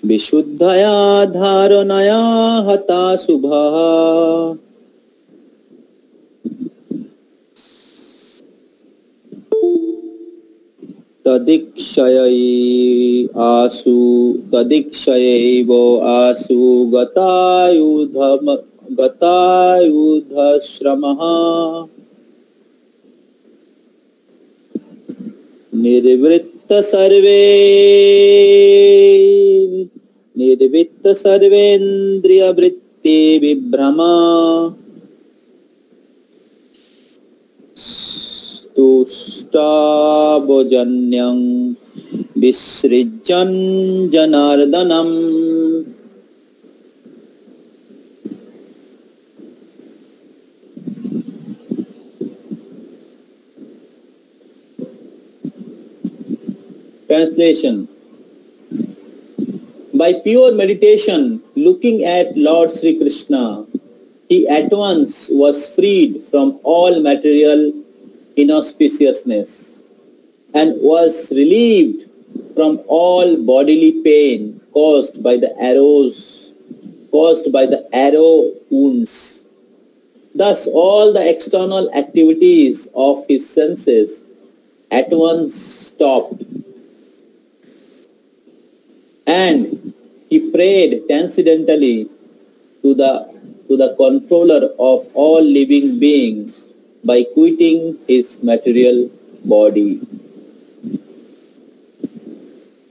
विशुद्धया धारणया हता शुभः तदीक्षयैव आसु गतायुधश्रमः निर्वृत्त सर्वेन्द्रियवृत्ति विभ्रमा तुष्टावजन्यं विसृजन् जनार्दनम्। Translation. By pure meditation, looking at Lord Sri Krishna, he at once was freed from all material inauspiciousness and was relieved from all bodily pain caused by the arrow wounds. Thus all the external activities of his senses at once stopped, and he prayed transcendentally to the controller of all living beings by quitting his material body.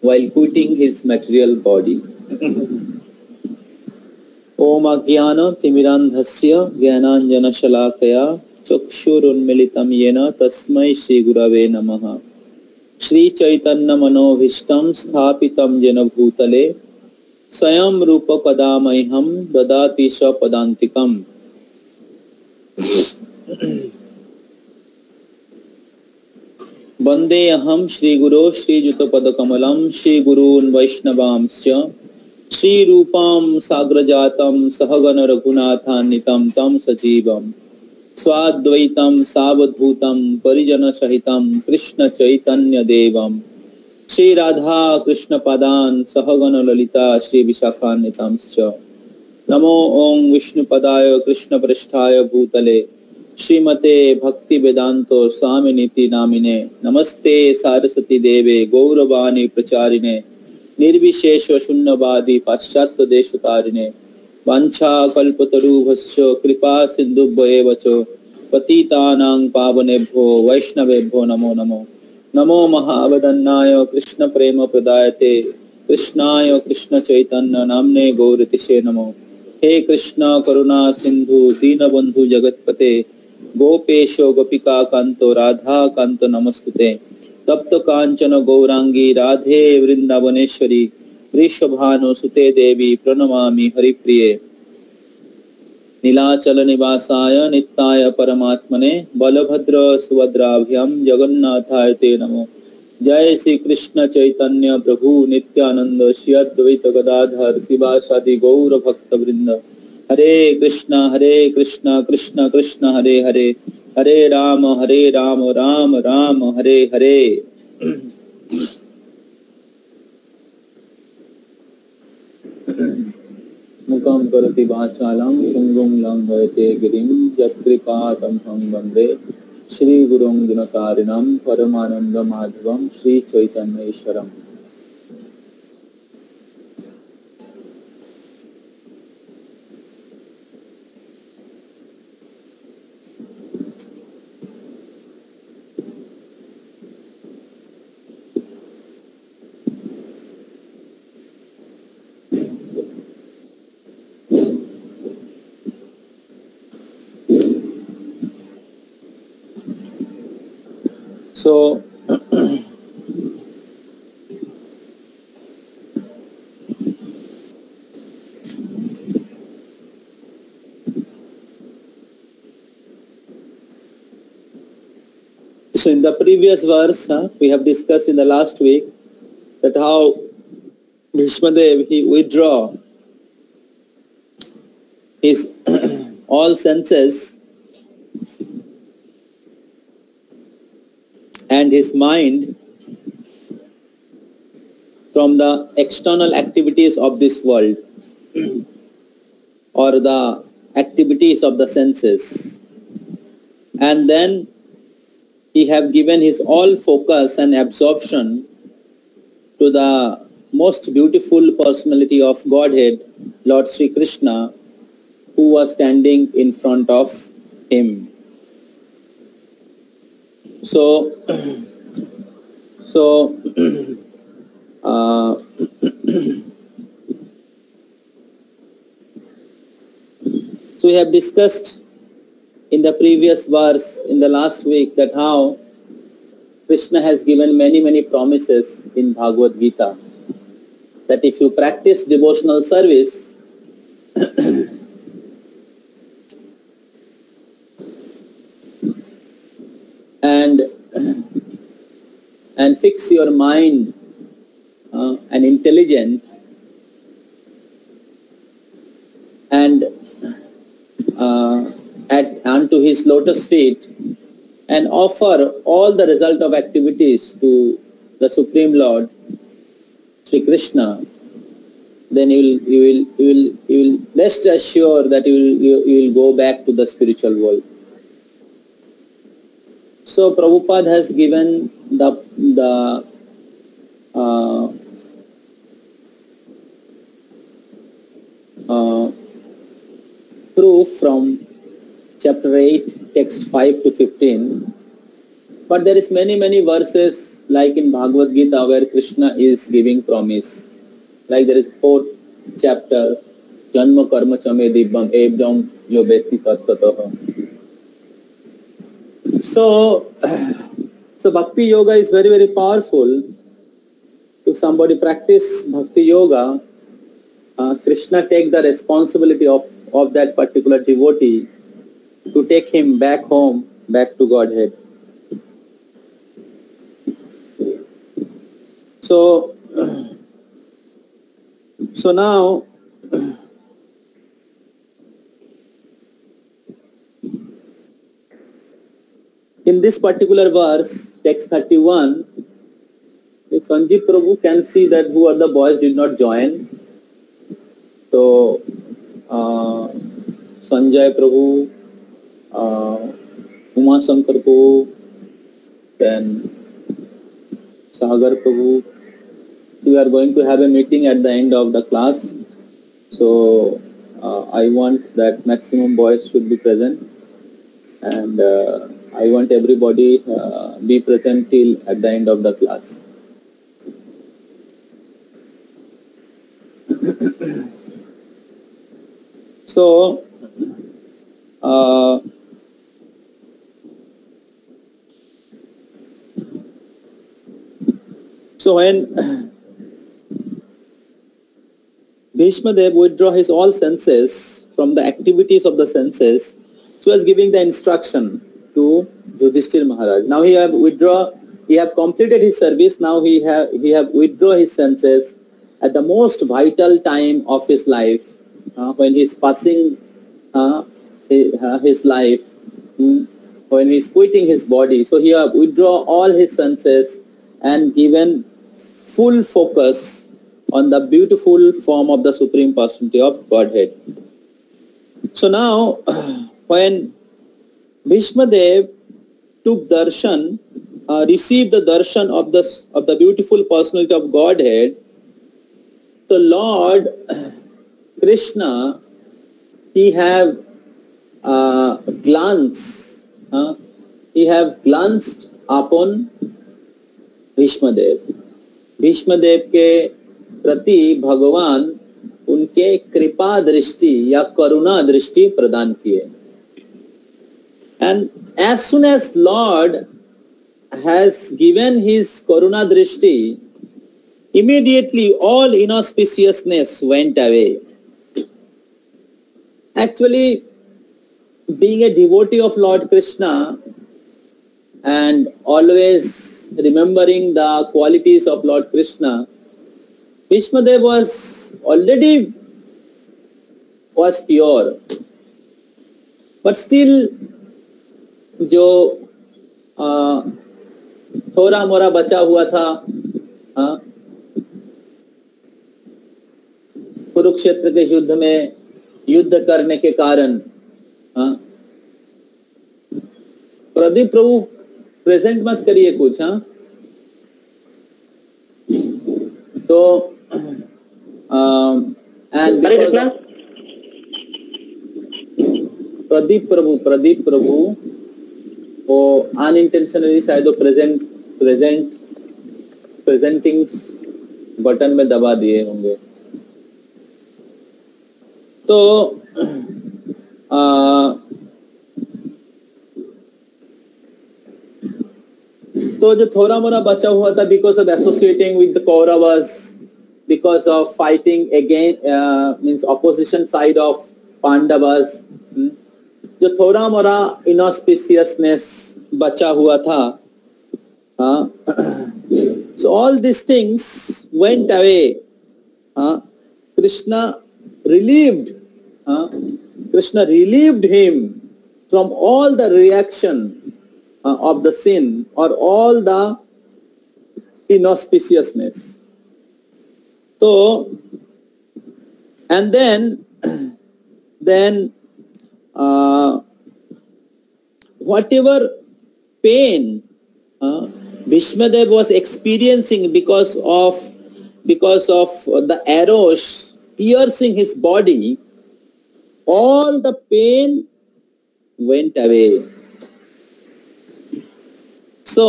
While quitting his material body. Om Ajnana Timirandhasya Jnananjanashalakaya Chakshurunmilitam Yena Tasmai Shri Gurave Namaha. Shri Chaitanya Manobhishtam Sthapitam Jena Bhutale Swayam Rupa Padamayham Dadati Sa Padantikam. वंदे अहम श्री गुरो श्रीयुत पदकमलं श्री गुरून् वैष्णवांश्च श्री रूपं साग्रजातं सहगण रघुनाथान्वितं तं सजीवं स्वाद्वैतं सावधूतं परिजन सहितं कृष्ण चैतन्य देवं श्री राधा कृष्ण पदान् सहगण ललिता श्री विशाखान्वितांश्च। नमो ओं विष्णुपदाय कृष्ण पृष्ठाय भूतले श्रीमते भक्ति वेदांतो स्वामिनीति नामिने नमस्ते सारस्वती देवे गौरवाणी प्रचारिणे निर्विशेष शून्यवादी पाश्चात्य देशतारिणे वाञ्छा कल्पतरुभ्यश्च कृपा सिन्धुभ्येव च पतितानां पावनेभ्यो वैष्णवेभ्यो नमो नमो। नमो महावदन्नाय कृष्ण प्रेम प्रदायते कृष्णाय कृष्ण चैतन्य नाम्ने गौरतिशे नमो। हे कृष्ण करुणा सिंधु दीनबंधु जगतपते गोपेशो गोपिका कांतो राधा कांतो नमस्तुते। तप्त कांचन गौरांगी राधे वृंदावनेश्वरी वृषभानुसुते देवी प्रणमामि हरिप्रिये। नीलाचल निवासाय नित्याय परमात्मने बलभद्र सुभद्राभ्याम जगन्नाथाय ते नमो। जय श्री कृष्ण चैतन्य प्रभु नित्यानंद श्री अद्वैत गदाधर शिवासादि गौर भक्त वृंद। हरे कृष्ण कृष्ण कृष्ण हरे हरे हरे राम राम राम हरे हरे। मुखं करोति वाचालं पुंगुं लंघयते गिरिं यत्कृपातमहं वन्दे श्रीगुरुं गुणकारिणं परमानन्दमाधवं श्रीचैतन्येश्वरम्। So in the previous verse, we have discussed in the last week that how Bhishmadev he withdraw his all senses and his mind from the external activities of this world or the activities of the senses, and then he have given his all focus and absorption to the most beautiful personality of Godhead, Lord Sri Krishna, who was standing in front of him. So we have discussed in the previous verse in the last week that how Krishna has given many promises in Bhagavad Gita, that if you practice devotional service, and fix your mind and intelligence and unto his lotus feet, and offer all the result of activities to the Supreme Lord Sri Krishna, then you will rest assured that you will go back to the spiritual world. So Prabhupada has given the proof from chapter 8, text 5 to 15. But there is many verses like in Bhagavad Gita where Krishna is giving promise. Like there is 4th chapter, Janma Karma Chame Dibbam Ebdam Jo Vetti Tat Tataha. So Bhakti Yoga is very powerful. If somebody practice Bhakti Yoga, Krishna take the responsibility of that particular devotee to take him back home, back to Godhead. So now in this particular verse, text 31, if Sanjeev Prabhu can see that who are the boys did not join. So Sanjay Prabhu, Uma Shankar Prabhu, then Sagar Prabhu. So we are going to have a meeting at the end of the class. So I want that maximum boys should be present, and I want everybody be present till at the end of the class. So when Bhishma Dev withdraw his all senses from the activities of the senses, so he was giving the instruction to Yudhishthira Maharaj. Now he have completed his service. Now he have withdraw his senses at the most vital time of his life, when he is passing his life, when he is quitting his body. So he have withdraw all his senses and given full focus on the beautiful form of the Supreme Personality of Godhead. So now, when Bhishma Dev took darshan, received the darshan of the beautiful personality of Godhead, the Lord Krishna, he have glanced upon Bhishma Dev. Bhishma देव के प्रति भगवान उनके कृपा दृष्टि या करुणा दृष्टि प्रदान किए. And as soon as Lord has given his karuna drishti, immediately all inauspiciousness went away. Actually, being a devotee of Lord Krishna and always remembering the qualities of Lord Krishna, Bhishma Dev was pure. But still, जो थोड़ा मोरा बचा हुआ था, कुरुक्षेत्र के युद्ध में युद्ध करने के कारण, हाँ, प्रदीप प्रभु प्रेजेंट मत करिए कुछ, हाँ, तो एंड प्रदीप प्रभु वो अनइंटेंशनली शायद वो प्रेजेंटिंग बटन में दबा दिए होंगे। तो जो थोड़ा मोड़ा बचा हुआ था, because of associating with the Kauravas, because of fighting again means opposition side of Pandavas, जो थोड़ा मोड़ा इनऑस्पिशियसनेस बचा हुआ था, so all these things went away. Krishna relieved him from all the reaction of the sin or all the inauspiciousness. So and then whatever pain Bhishmadev was experiencing because of the arrows piercing his body, all the pain went away. So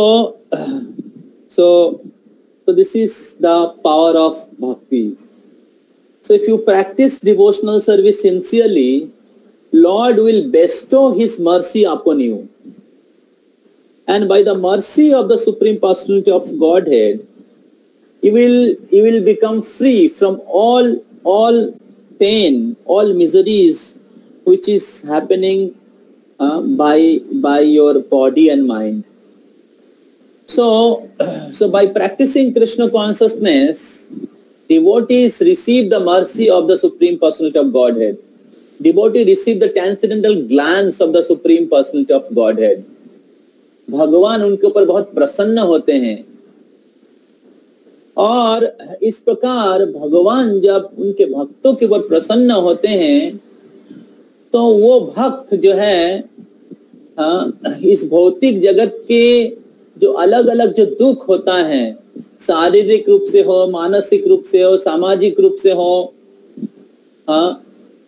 this is the power of bhakti. So if you practice devotional service sincerely, Lord will bestow his mercy upon you. And by the mercy of the Supreme Personality of Godhead, you will become free from all pain, all miseries which is happening by your body and mind. So by practicing Krishna consciousness, devotees receive the mercy of the Supreme Personality of Godhead. Devotee receive the transcendental glance of the Supreme Personality of Godhead. भगवान उनके ऊपर बहुत प्रसन्न होते हैं, और इस प्रकार भगवान जब उनके भक्तों के ऊपर प्रसन्न होते हैं तो वो भक्त जो है इस भौतिक जगत के जो अलग अलग जो दुख होता है, शारीरिक रूप से हो, मानसिक रूप से हो, सामाजिक रूप से हो,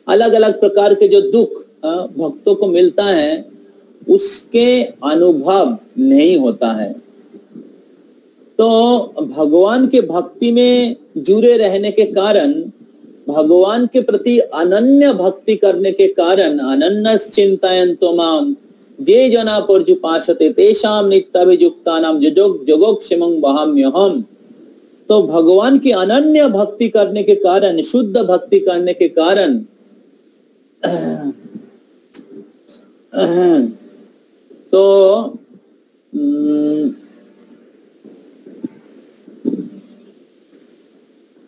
अलग अलग प्रकार के जो दुख भक्तों को मिलता है, उसके अनुभव नहीं होता है। तो भगवान के भक्ति में जुड़े रहने के कारण, भगवान के प्रति अनन्य भक्ति करने के कारण, अनन्यस चिंतयन्तो माम जे जना पर्युपासते तेषां नित्याभियुक्तानां जोगक्षेमं वहाम्यहम्। तो भगवान की अनन्य भक्ति करने के कारण, शुद्ध भक्ति करने के कारण तो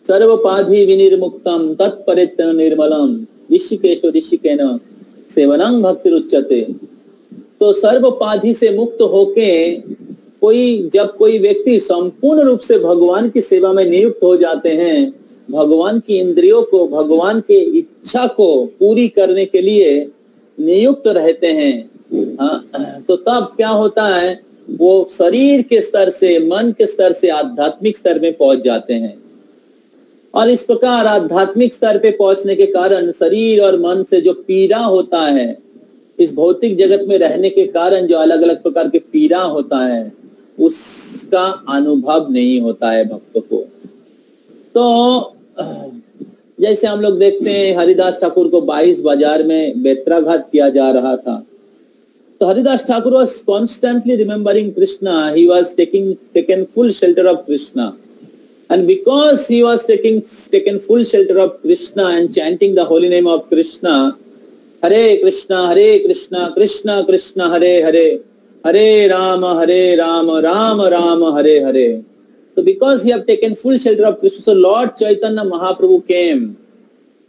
सर्वपाधि विनिर्मुक्तम तत्परित्याग निर्मलम ऋषिकेशो ऋषिकेन सेवनं भक्तिरुच्यते। तो सर्वपाधि से मुक्त होके जब कोई व्यक्ति संपूर्ण रूप से भगवान की सेवा में नियुक्त हो जाते हैं, भगवान की इंद्रियों को, भगवान के इच्छा को पूरी करने के लिए नियुक्त रहते हैं, तो तब क्या होता है, वो शरीर के स्तर से, मन के स्तर से आध्यात्मिक स्तर में पहुंच जाते हैं। और इस प्रकार आध्यात्मिक स्तर पे पहुंचने के कारण शरीर और मन से जो पीड़ा होता है, इस भौतिक जगत में रहने के कारण जो अलग अलग प्रकार के पीड़ा होता है, उसका अनुभव नहीं होता है भक्तों को। तो जैसे हम लोग देखते हैं, हरिदास ठाकुर को 22 बाजार में बेत्राघात किया जा रहा था, तो Haridas Thakur was constantly remembering Krishna. He was taken full shelter of Krishna, and because he was taken full shelter of Krishna and chanting the holy name of Krishna, Hare Krishna, Krishna Krishna, Hare Hare, Hare Rama, Rama Rama, Hare Hare. So because he have taken full shelter of Krishna, so Lord Chaitanya Mahaprabhu came,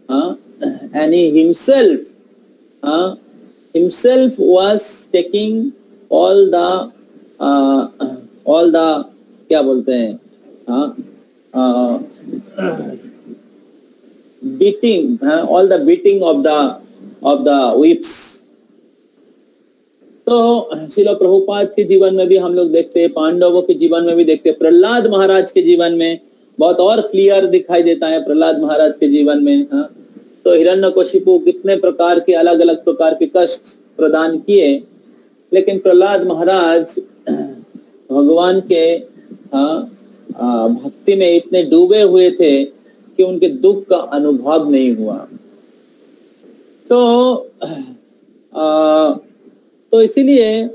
and he himself was taking all the क्या बोलते हैं, beating, all the beating of the whips. तो श्रील प्रभुपाद के जीवन में भी हम लोग देखते हैं, पांडवों के जीवन में भी देखते हैं, प्रहलाद महाराज के जीवन में बहुत और क्लियर दिखाई देता है प्रहलाद महाराज के जीवन में। तो हिरण्यकशिपु कितने प्रकार के अलग अलग प्रकार के कष्ट प्रदान किए, लेकिन प्रहलाद महाराज भगवान के भक्ति में इतने डूबे हुए थे कि उनके दुख का अनुभव नहीं हुआ। तो इसीलिए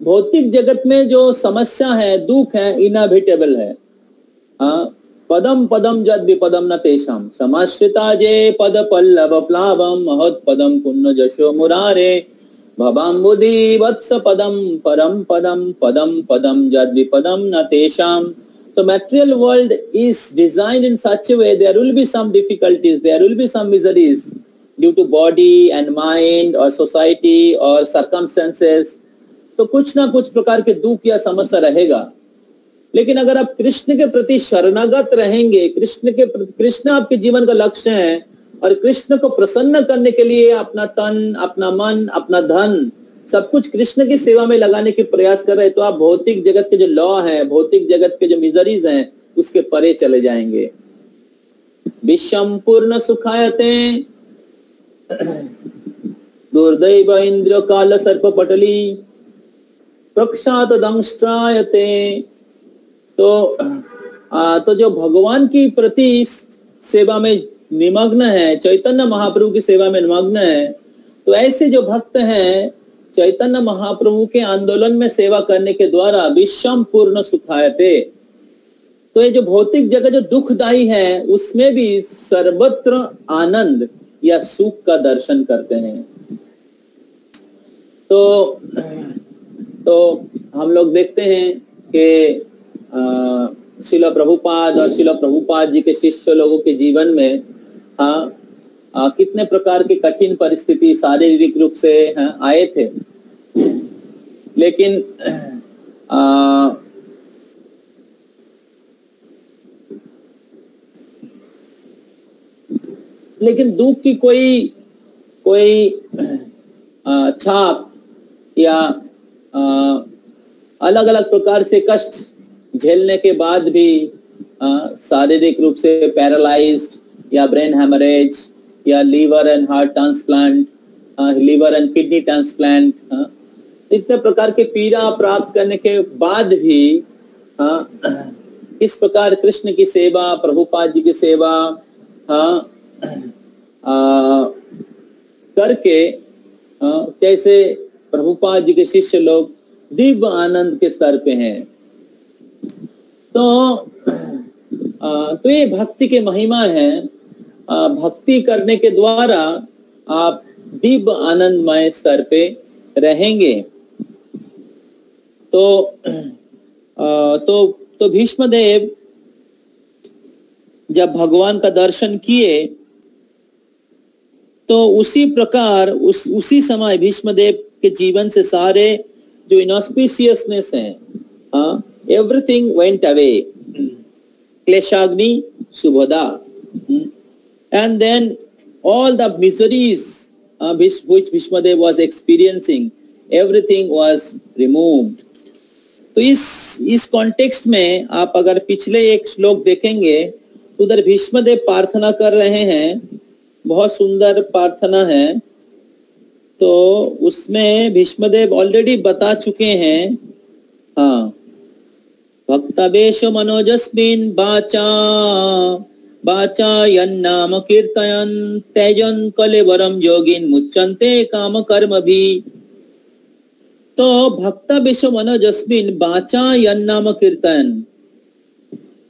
भौतिक जगत में जो समस्या है, दुख है, इनएविटेबल है। पदम पदम जद विपदम न तेषाम समाश्रिता जे पद पल्लव प्लावम महत् पदम पुण्य जशो मुरारे भवाम्बुधि वत्स पदम परम पदम पदम पदम जद विपदम न तेषाम। So material world is designed in such a way there will be some difficulties, there will be some miseries due to body and mind or society or circumstances. तो कुछ ना कुछ प्रकार के दुख या समस्या रहेगा, लेकिन अगर आप कृष्ण के प्रति शरणागत रहेंगे, कृष्ण आपके जीवन का लक्ष्य है और कृष्ण को प्रसन्न करने के लिए अपना तन, अपना मन, अपना धन सब कुछ कृष्ण की सेवा में लगाने के प्रयास कर रहे हैं, तो आप भौतिक जगत के जो लॉ है, भौतिक जगत के जो मिजरीज हैं, उसके परे चले जाएंगे। विश्वम पूर्ण सुखायते दुर्दैव इंद्र काल सर्प पटली प्रक्षात दंष्ट्रायते। तो जो भगवान की प्रति सेवा में निमग्न है, चैतन्य महाप्रभु की सेवा में निमग्न है, तो ऐसे जो भक्त हैं चैतन्य महाप्रभु के आंदोलन में सेवा करने के द्वारा विश्वम पूर्ण सुखायते। तो ये जो भौतिक जगह जो दुखदायी है, उसमें भी सर्वत्र आनंद या सुख का दर्शन करते हैं। तो हम लोग देखते हैं कि श्रील प्रभुपाद और श्रील प्रभुपाद जी के शिष्य लोगों के जीवन में कितने प्रकार की कठिन परिस्थिति शारीरिक रूप से आए थे, लेकिन दुख की कोई छाप या अलग अलग प्रकार से कष्ट झेलने के बाद भी शारीरिक रूप से पैरालाइज्ड या ब्रेन हेमरेज या liver and heart transplant, liver and kidney transplant, इतने प्रकार के पीड़ा प्राप्त करने के बाद भी इस प्रकार कृष्ण की सेवा, प्रभुपाद जी की सेवा करके कैसे प्रभुपाद जी के शिष्य लोग दिव्य आनंद के स्तर पे हैं। तो ये भक्ति के महिमा है। भक्ति करने के द्वारा आप दिव्य आनंदमय स्तर पे रहेंगे। तो भीष्मदेव जब भगवान का दर्शन किए तो उसी प्रकार उसी समय भीष्मदेव के जीवन से सारे जो इनऑस्पिशियसनेस है, एवरीथिंग वेंट अवे, क्लेशाग्नि शुभदा, and then all the miseries which Bhishmadev was experiencing, everything was removed. तो इस कॉन्टेक्स्ट में आप अगर पिछले एक श्लोक देखेंगे तो उधर भीष्मदेव प्रार्थना कर रहे हैं, बहुत सुंदर प्रार्थना है। तो उसमें भीष्मदेव ऑलरेडी बता चुके हैं, भक्तवेश मनोजस्मिन् बाचा यन्नाम कीर्तयन् त्यजन् कलेवरम योगिन् मुच्यन्ते काम कर्म भी। तो भक्तवेश मनोजस्मिन् बाचा यन्नाम कीर्तयन्,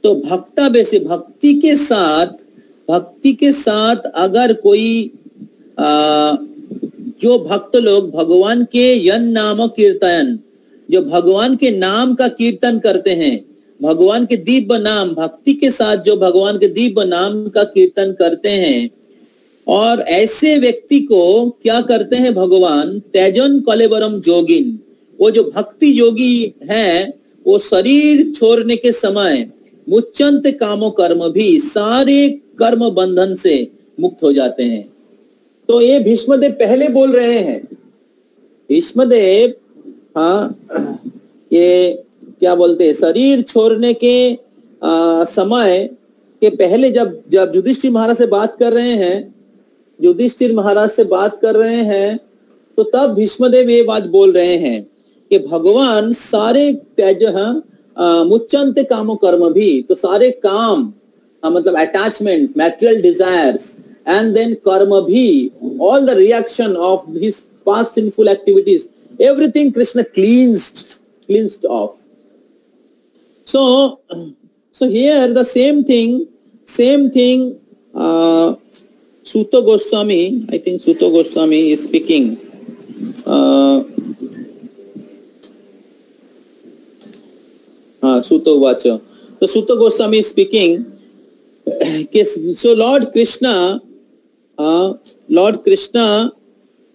तो भक्तवेश भक्ति के साथ अगर कोई जो भक्त लोग भगवान के यन नाम कीर्तन, जो भगवान के नाम का कीर्तन करते हैं, भगवान के दिव्य नाम, भक्ति के साथ जो भगवान के दिव्य नाम का कीर्तन करते हैं, और ऐसे व्यक्ति को क्या करते हैं भगवान, त्यजन कलेवरम जोगिन, वो जो भक्ति योगी है वो शरीर छोड़ने के समय मुच्यंत कामो कर्म भी, सारे कर्म बंधन से मुक्त हो जाते हैं। तो ये भीष्मदेव पहले बोल रहे हैं। भीष्मदेव ये क्या बोलते हैं, शरीर छोड़ने के समय के पहले जब युधिष्ठिर महाराज से बात कर रहे हैं, युधिष्ठिर महाराज से बात कर रहे हैं, तो तब भीष्मदेव ये बात बोल रहे हैं कि भगवान सारे त्याज मुच्चन्ते कामो कर्म भी, तो सारे काम मतलब attachment, material desires and then karma भी, all the reaction of his past sinful activities, everything Krishna cleansed off. So here the same thing Sutta Goswami, I think Sutta Goswami is speaking. Sutta Vacha. So Sutta Goswami is speaking. So Lord Krishna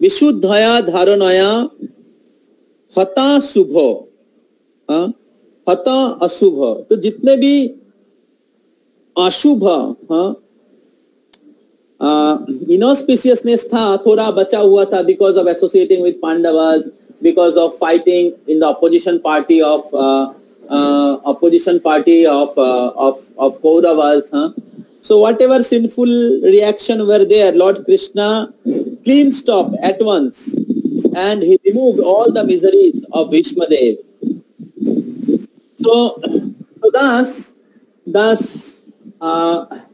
Vishuddhaya Dharanaya हता शुभ, हता अशुभ, तो जितने भी अशुभ इनऑस्पिशियसनेस था थोड़ा बचा हुआ था, because of associating with Pandavas, because of fighting in the opposition party of Kauravas. So whatever sinful reaction were there, Lord Krishna cleansed off at once and he removed all the miseries of Bhishmadev. So thus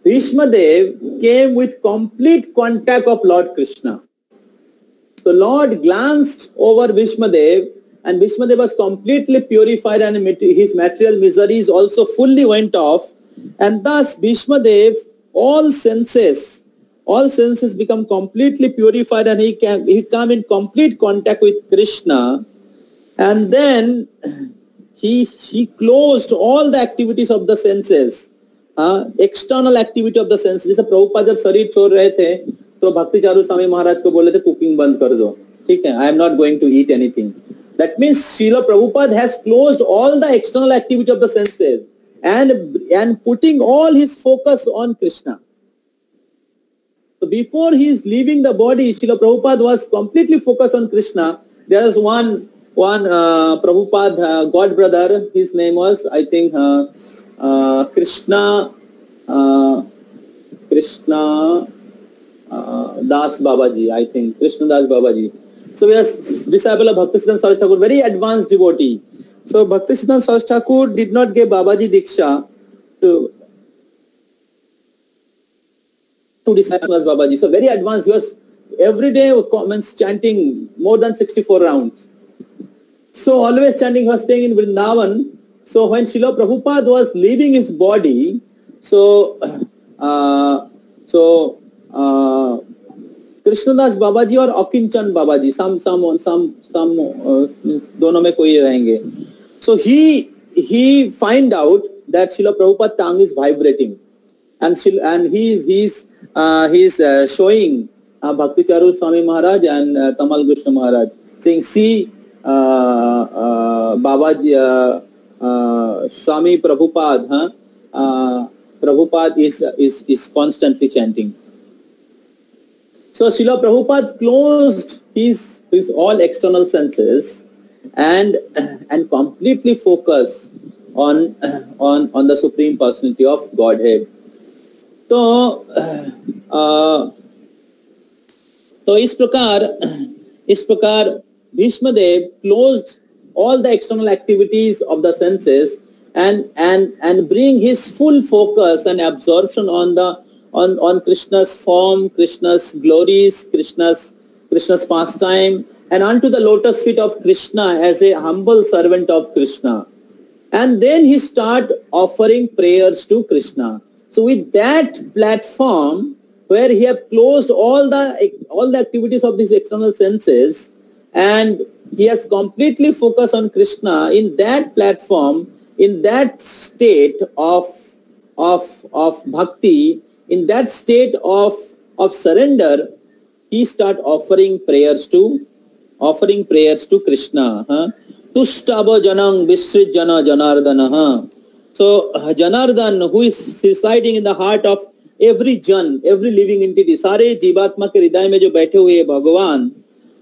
Bhishmadev came with complete contact of Lord Krishna. So Lord glanced over Bhishmadev and Bhishmadev was completely purified and his material miseries also fully went off. And thus Bhishmadev, all senses become completely purified and he come in complete contact with Krishna. And then he closed all the activities of the senses, external activity of the senses. जैसे प्रभुपाद जब शरीर छोड़ रहे थे तो भक्ति चारू स्वामी महाराज को बोले थे कुकिंग बंद कर दो, ठीक है, I am not going to eat anything. That means Srila Prabhupada has closed all the external activity of the senses and putting all his focus on Krishna. So before he is leaving the body, Srila Prabhupada was completely focused on Krishna. There was one Prabhupada god brother, his name was, I think, Krishna Das Babaji, I think, Krishna Das Babaji. So we are disciple of Bhaktisiddhanta Saraswati Thakur, very advanced devotee. So Bhaktisiddhanta Saraswati Thakur did not give Babaji Diksha to disciple as Babaji. So very advanced. He was every day chanting more than 64 rounds. So always chanting, he was staying in Vrindavan. So when Srila Prabhupada was leaving his body, Krishnadas बाबाजी और अकिंचन बाबाजी some दोनों में कोई रहेंगे. So he find out that Srila Prabhupada tongue is vibrating and he's showing Bhakti Charu Swami Maharaj and Tamal Krishna Maharaj, saying, see Babaji Swami Prabhupada Prabhupada is constantly chanting. So Srila Prabhupada closed his all external senses and completely focused on the Supreme Personality of Godhead. तो इस प्रकार Bhishmadev closed all the external activities of the senses and bring his full focus and absorption on Krishna's form, Krishna's glories, Krishna's pastime, and onto the lotus feet of Krishna as a humble servant of Krishna. And then he start offering prayers to Krishna. So with that platform, where he have closed all the activities of these external senses, and he has completely focused on Krishna, in that platform, in that state of bhakti, in that state of surrender, he start offering prayers to Krishna. Tushtava janang visrijana janardana. So Janardan, who is residing in the heart of every जन, every living entity, सारे जीवात्मा के हृदय में जो बैठे हुए भगवान,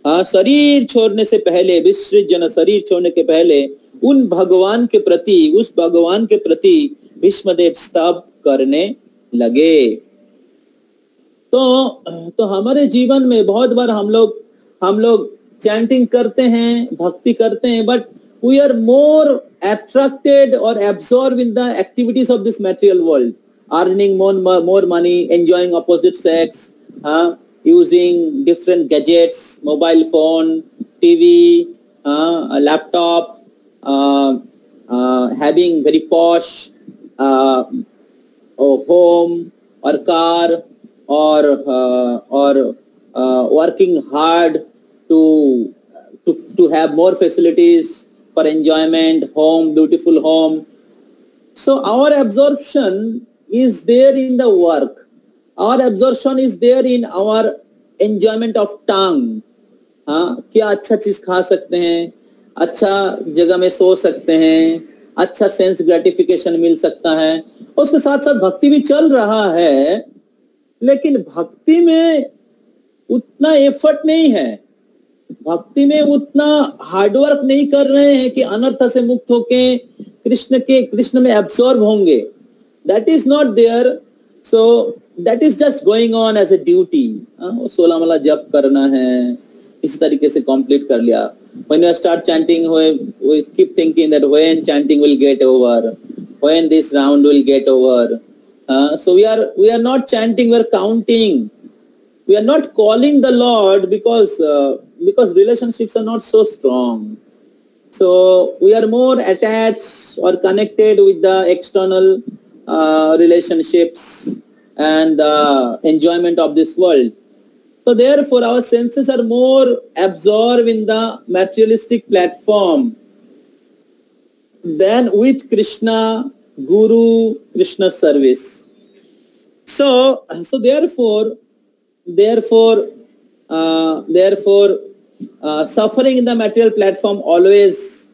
शरीर छोड़ने से पहले, विसृत जन, शरीर छोड़ने के पहले उन भगवान के प्रति, उस भगवान के प्रति भीष्मदेव स्तव करने लगे। तो हमारे जीवन में बहुत बार हम लोग चैंटिंग करते हैं, भक्ति करते हैं, but we are more attracted और absorb in the activities of this material world, earning more money, enjoying opposite sex, using different gadgets, mobile phone, TV, a laptop, having very posh home or car, or working hard to have more facilities for enjoyment, home, beautiful home. So our absorption is there in the work. Our absorption is there in our enjoyment of tongue. क्या अच्छा चीज खा सकते हैं, अच्छा जगह में सो सकते हैं, अच्छा सेंस ग्रेटिफिकेशन मिल सकता है। उसके साथ साथ भक्ति भी चल रहा है, लेकिन भक्ति में उतना एफर्ट नहीं है, भक्ति में उतना हार्डवर्क नहीं कर रहे हैं कि अनर्थ से मुक्त होके कृष्ण में एब्सॉर्ब होंगे। That is not there, so that is just going on as a duty. 16 माला जप करना है, इस तरीके से कंप्लीट कर लिया। when you start chanting, we keep thinking that when chanting will get over, when this round will get over. So we are not chanting, we are counting. We are not calling the Lord because relationships are not so strong. So we are more attached or connected with the external relationships and the enjoyment of this world. So therefore our senses are more absorbed in the materialistic platform than with Krishna, Guru, Krishna service. So therefore suffering in the material platform always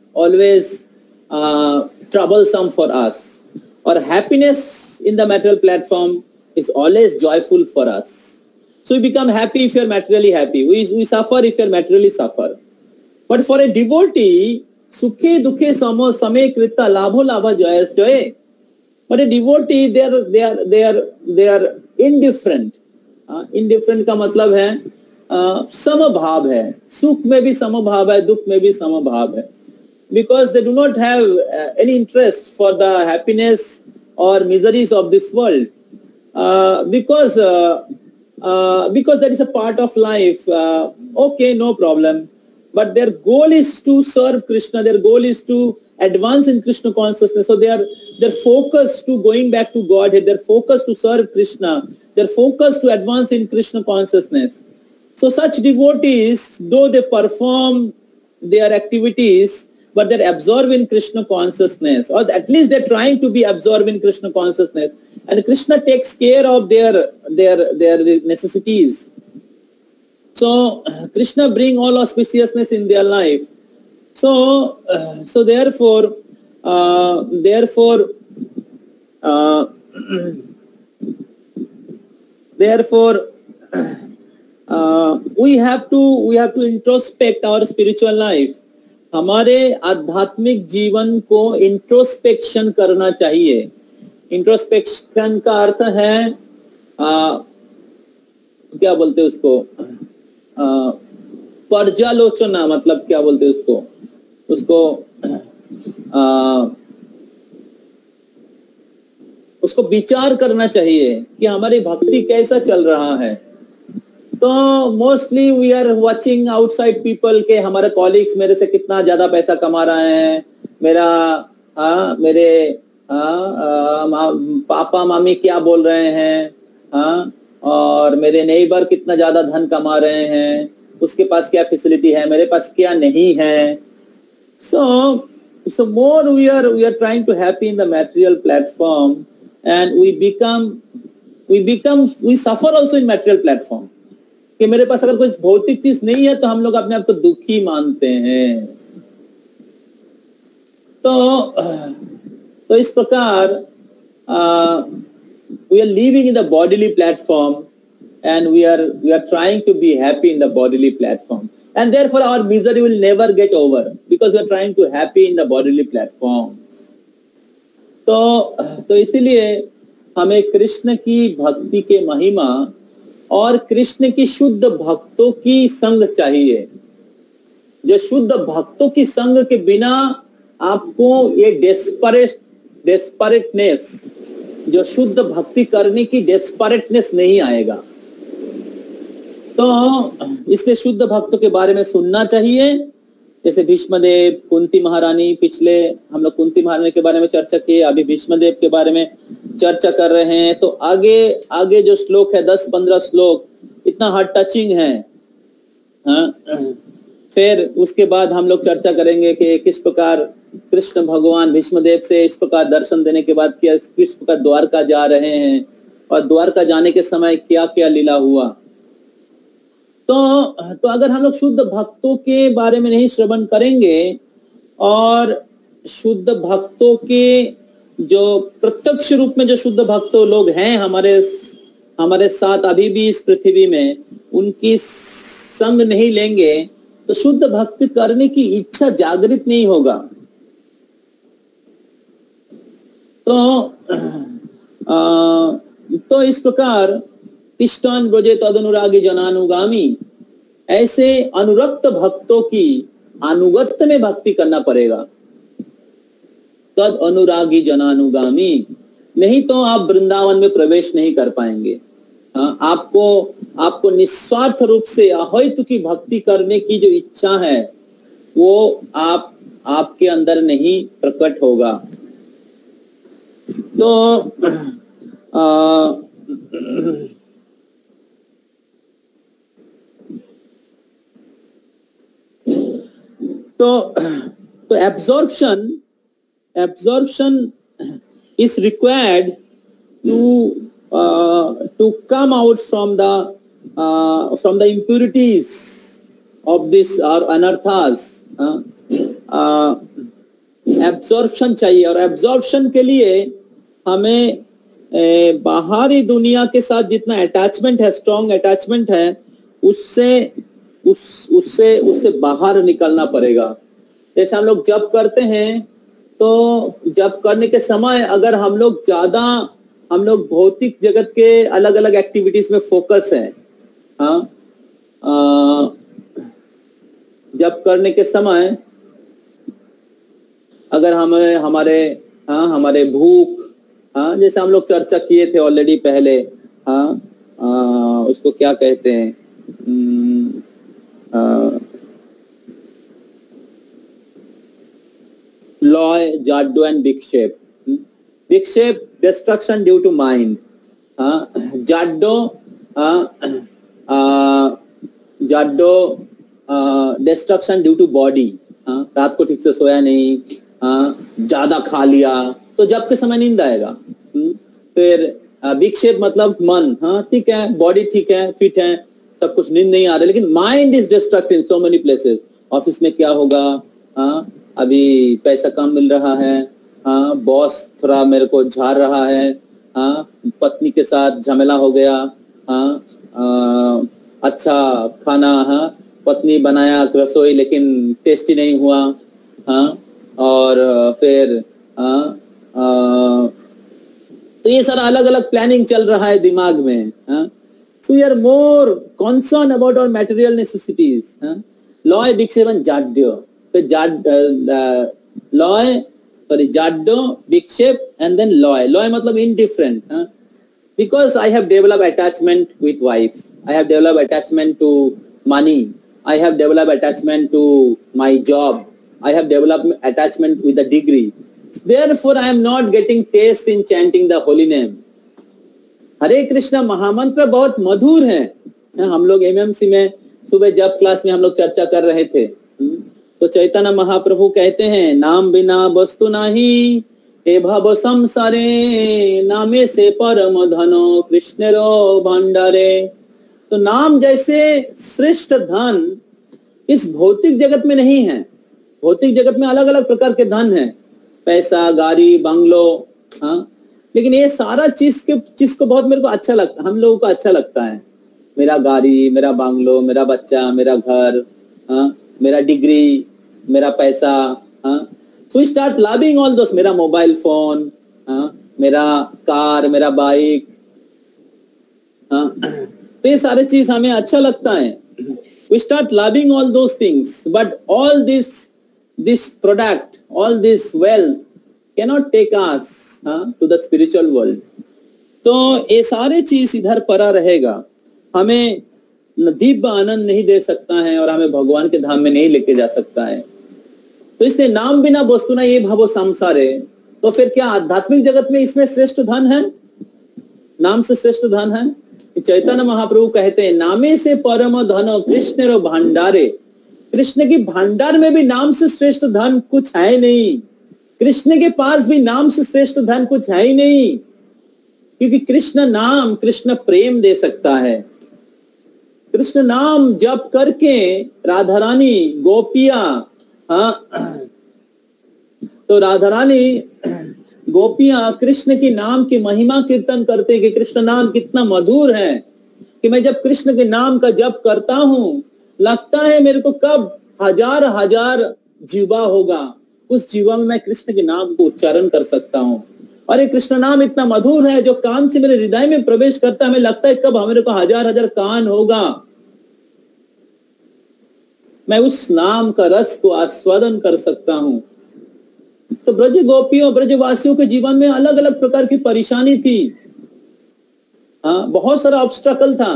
troublesome for us, or happiness in the material platform is always joyful for us. So we become happy if you are materially happy. We suffer if you are materially suffer. But for a devotee, sukhe dukhe samay krita labho labha joyas joy. But a devotee, they are indifferent. Indifferent का मतलब है समभाव है, सुख में भी समभाव है, दुख में भी समभाव है. Because they do not have any interest for the happiness or miseries of this world. Because that is a part of life. Okay, no problem. But their goal is to serve Krishna. Their goal is to advance in Krishna consciousness. So their focus to going back to Godhead. Their focus to serve Krishna. Their focus to advance in Krishna consciousness. So such devotees, though they perform their activities, but they're absorbed in Krishna consciousness, or at least they're trying to be absorbed in Krishna consciousness, and Krishna takes care of their necessities. So Krishna bring all auspiciousness in their life. So therefore we have to introspect our spiritual life. हमारे आध्यात्मिक जीवन को introspection करना चाहिए. Introspection का अर्थ है क्या बोलते हैं उसको, पर्यालोचना, मतलब क्या बोलते हैं उसको विचार करना चाहिए कि हमारी भक्ति कैसा चल रहा है. तो mostly we are watching outside people के हमारे कॉलीग्स मेरे से कितना ज्यादा पैसा कमा रहे हैं, मेरे पापा मामी क्या बोल रहे हैं, और मेरे नेबर कितना ज्यादा धन कमा रहे हैं, उसके पास क्या फैसिलिटी है, मेरे पास क्या नहीं है. So more we are trying to happy in the material platform, and we suffer also in material platform. कि मेरे पास अगर कुछ भौतिक चीज नहीं है तो हम लोग अपने आप को दुखी मानते हैं. तो इस प्रकार we are living in the bodily platform and we are trying to be happy in the bodily platform, and therefore our misery will never get over because we are trying to happy in the bodily platform. तो इसीलिए हमें कृष्ण की भक्ति के महिमा और कृष्ण की शुद्ध भक्तों की संग चाहिए। जो शुद्ध भक्तों की संग के बिना आपको ये डेस्परेटनेस, जो शुद्ध भक्ति करने की डेस्परेटनेस नहीं आएगा। तो इसलिए शुद्ध भक्तों के बारे में सुनना चाहिए, जैसे भीष्मदेव, कुंती महारानी। पिछले हम लोग कुंती महारानी के बारे में चर्चा की, अभी भीष्मदेव के बारे में चर्चा कर रहे हैं। तो आगे जो श्लोक है 10-15 श्लोक इतना हार्ट टचिंग है। फिर उसके बाद हम लोग चर्चा करेंगे कि किस प्रकार कृष्ण भगवान भीष्मदेव से इस प्रकार दर्शन देने के बाद किस प्रकार द्वारका जा रहे हैं और द्वारका जाने के समय क्या क्या लीला हुआ। तो अगर हम लोग शुद्ध भक्तों के बारे में नहीं श्रवण करेंगे और शुद्ध भक्तों के जो प्रत्यक्ष रूप में जो शुद्ध भक्तों लोग हैं हमारे साथ अभी भी इस पृथ्वी में, उनकी संग नहीं लेंगे तो शुद्ध भक्ति करने की इच्छा जागृत नहीं होगा। तो इस प्रकार तिष्ठन् ब्रजे तदनुरागी जनानुगामी, ऐसे अनुरक्त भक्तों की अनुगत्य में भक्ति करना पड़ेगा। तद अनुरागी जनानुगामी, नहीं तो आप वृंदावन में प्रवेश नहीं कर पाएंगे। आपको निस्वार्थ रूप से अहैतु की भक्ति करने की जो इच्छा है वो आपके अंदर नहीं प्रकट होगा। तो absorption is required to come out from the impurities of this or anarthas। Absorption चाहिए, और एब्जॉर्प्शन के लिए हमें बाहरी दुनिया के साथ जितना अटैचमेंट है, स्ट्रॉन्ग अटैचमेंट है, उससे बाहर निकलना पड़ेगा। जैसे हम लोग जप करते हैं तो जप करने के समय अगर हम लोग भौतिक जगत के अलग अलग एक्टिविटीज में फोकस है, जप करने के समय अगर हमारे भूख, जैसे हम लोग चर्चा किए थे ऑलरेडी पहले, उसको क्या कहते हैं, लॉय, जाड्डो एंड विक्षेप। विक्षेप डिस्ट्रक्शन ड्यू टू माइंड, जाड्डो डिस्ट्रक्शन ड्यू टू बॉडी। रात को ठीक से सोया नहीं, ज्यादा खा लिया तो जब के समय नींद आएगा। फिर विक्षेप मतलब मन, ठीक है, बॉडी ठीक है, फिट है, सब कुछ, नींद नहीं आ रहा, लेकिन mind is distracted in so many places. Office में क्या होगा, अभी पैसा कम मिल रहा है, बॉस थोड़ा मेरे को झाड़ रहा है, पत्नी के साथ झमेला हो गया, अच्छा खाना पत्नी बनाया रसोई लेकिन टेस्टी नहीं हुआ, और फिर तो ये सारा अलग अलग प्लानिंग चल रहा है दिमाग में। So we are more concern about our material necessities. लॉय, विक्षेप एंड जाड्यो। जाड्डो, विक्षेप एंड देन लॉय मतलब indifferent. Because I have developed attachment with wife, I have developed attachment to money, I have developed attachment to my job, I have developed attachment with the degree, therefore I am not getting taste in chanting the holy name। हरे कृष्णा महामंत्र बहुत मधुर है। हम लोग MMC में सुबह जब class में हम लोग चर्चा कर रहे थे, तो चैतन्य महाप्रभु कहते हैं, नाम बिना वस्तु नहीं हे भव संसारे, नामे से परम धनो कृष्णरो भंडारे। तो नाम जैसे श्रेष्ठ धन इस भौतिक जगत में नहीं है। भौतिक जगत में अलग अलग प्रकार के धन है, पैसा, गाड़ी, बंगलो, लेकिन ये सारा चीज को बहुत मेरे को अच्छा लगता, हम लोगों को अच्छा लगता है। मेरा गाड़ी, मेरा बंगलो, मेरा बच्चा, मेरा घर, मेरा डिग्री, मेरा पैसा, so we start loving all those, मेरा मोबाइल फोन, मेरा कार, मेरा बाइक, तो ये सारे चीज हमें अच्छा लगता है। We start loving all those things, but all this product, all this wealth cannot take us to the spiritual world. तो ये सारे चीज इधर पड़ा रहेगा, हमें दिव्य आनंद नहीं दे सकता है और हमें भगवान के धाम में नहीं लेके जा सकता है। तो इसलिए नाम बिना वस्तु ना ये भवो संसारे, तो फिर क्या आध्यात्मिक जगत में इसमें श्रेष्ठ धन है? नाम से श्रेष्ठ धन है? चैतन्य महाप्रभु कहते हैं, नामे से परम धन कृष्ण रो भंडारे। कृष्ण की भंडार में भी नाम से श्रेष्ठ धन कुछ है नहीं। कृष्ण के पास भी नाम से श्रेष्ठ धन कुछ है ही नहीं, क्योंकि कृष्ण नाम, कृष्ण प्रेम दे सकता है। कृष्ण नाम जप करके राधा रानी, गोपिया, तो राधा रानी गोपियां कृष्ण की नाम की महिमा कीर्तन करते कि कृष्ण नाम कितना मधुर है, कि मैं जब कृष्ण के नाम का जप करता हूं, लगता है मेरे को कब हजार हजार जीवा होगा, उस जीवा में मैं कृष्ण के नाम को उच्चारण कर सकता हूं। और ये कृष्ण नाम इतना मधुर है, जो कान से मेरे हृदय में प्रवेश करता है, हमें लगता है कब मेरे को हजार हजार कान होगा, मैं उस नाम का रस को आस्वादन कर सकता हूं। तो ब्रज गोपियों, ब्रजवासियों के जीवन में अलग अलग प्रकार की परेशानी थी, बहुत सारा ऑब्स्ट्रकल था,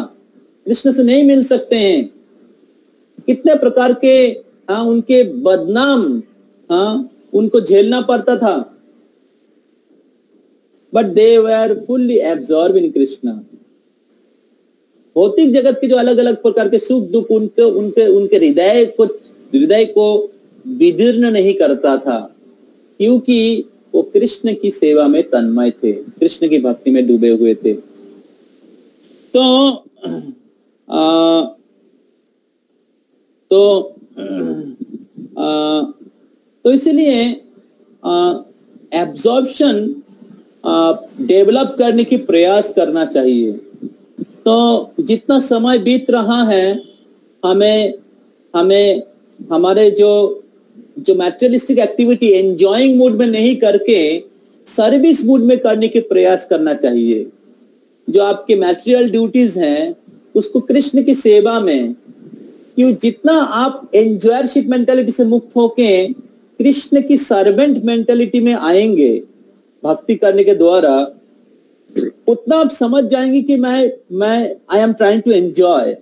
कृष्ण से नहीं मिल सकते हैं, कितने प्रकार के उनके बदनाम उनको झेलना पड़ता था, but they were fully absorb in Krishna. भौतिक जगत के जो अलग अलग प्रकार के सुख दुख उनके हृदय को विदीर्ण नहीं करता था, क्योंकि वो कृष्ण की सेवा में तन्मय थे, कृष्ण की भक्ति में डूबे हुए थे। तो इसलिए एब्जॉर्प्शन डेवलप करने की प्रयास करना चाहिए। तो जितना समय बीत रहा है, हमें हमारे जो मैटेरियलिस्टिक एक्टिविटी एंजॉयिंग मूड में नहीं करके सर्विस मूड में करने की प्रयास करना चाहिए। जो आपके मैटेरियल ड्यूटीज हैं उसको कृष्ण की सेवा में, क्यों जितना आप एंजॉयरशिप मेंटालिटी से मुक्त होके कृष्ण की सर्वेंट मेंटालिटी में आएंगे भक्ति करने के द्वारा, उतना आप समझ जाएंगे कि मैं I am trying to enjoy,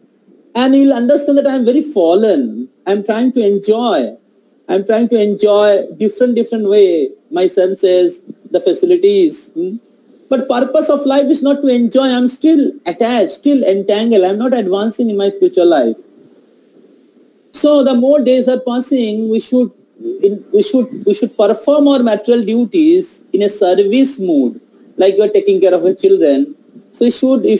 and you will understand that I am very fallen, I am trying to enjoy, I'm trying to enjoy different way, my senses, the facilities. But purpose of life is not to enjoy. I'm still attached, still entangled. I'm not advancing in my spiritual life. So the more days are passing, we should perform our material duties in a service mood, like you are taking care of your children. So you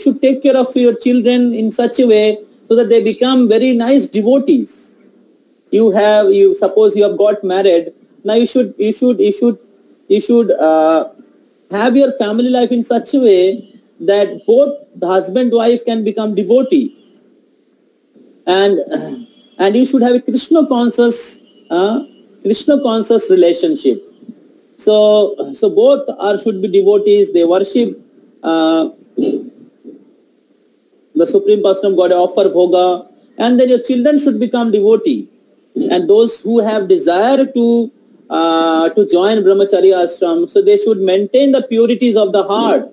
should take care of your children in such a way so that they become very nice devotees. Suppose you have got married, now you should have your family life in such a way that both the husband and wife can become devotee, and you should have a Krishna conscious relationship. So both should be devotees. They worship the Supreme Person of God, offer bhoga, and then your children should become devotee. And those who have desire to join brahmacharya ashram, so they should maintain the purities of the heart,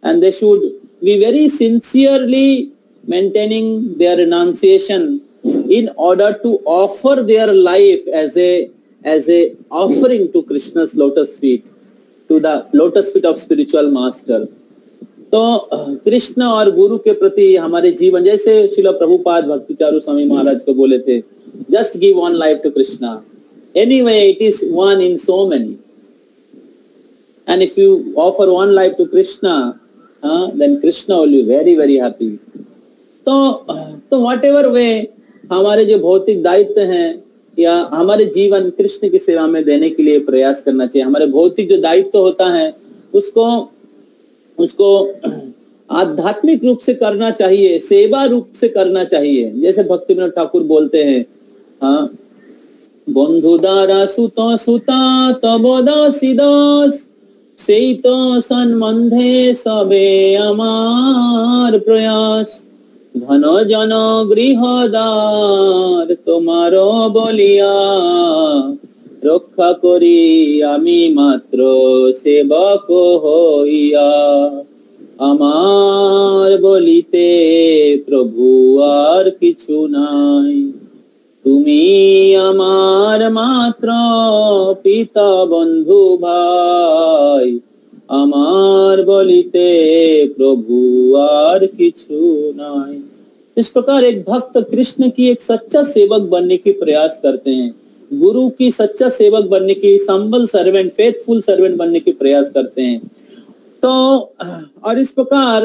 and they should be very sincerely maintaining their renunciation in order to offer their life as a offering to Krishna's lotus feet, to the lotus feet of spiritual master. तो कृष्ण और गुरु के प्रति हमारे जीवन, जैसे श्रील प्रभुपाद भक्ति चारू स्वामी महाराज को बोले थे, just give one life to Krishna, anyway it is one in so many, and if you offer one life to Krishna, then Krishna will be very very happy. तो व्हाट एवर वे हमारे जो भौतिक दायित्व हैं या हमारे जीवन कृष्ण की सेवा में देने के लिए प्रयास करना चाहिए। हमारे भौतिक जो दायित्व होता है उसको आध्यात्मिक रूप से करना चाहिए, सेवा रूप से करना चाहिए। जैसे भक्ति विनोद ठाकुर बोलते हैं, हाँ, बंधु द्वारा सुता सुता तब दासी दास, সেই তো সম্বন্ধে সবে আমার প্রয়াস, ধন জন গৃহদ্বার তোমার বলিয়া, রক্ষা করি আমি মাত্র সেবক হইয়া, আমার বলিতে প্রভু আর কিছু নাই, তুমি আমার মাত্র পিতা বন্ধু ভাই, আমার বলিতে प्रभु আর কিছু নাই। इस प्रकार एक भक्त कृष्ण की एक सच्चा सेवक बनने की प्रयास करते हैं, गुरु की सच्चा सेवक बनने की, संबल सर्वेंट, फेथफुल सर्वेंट बनने की प्रयास करते हैं। तो और इस प्रकार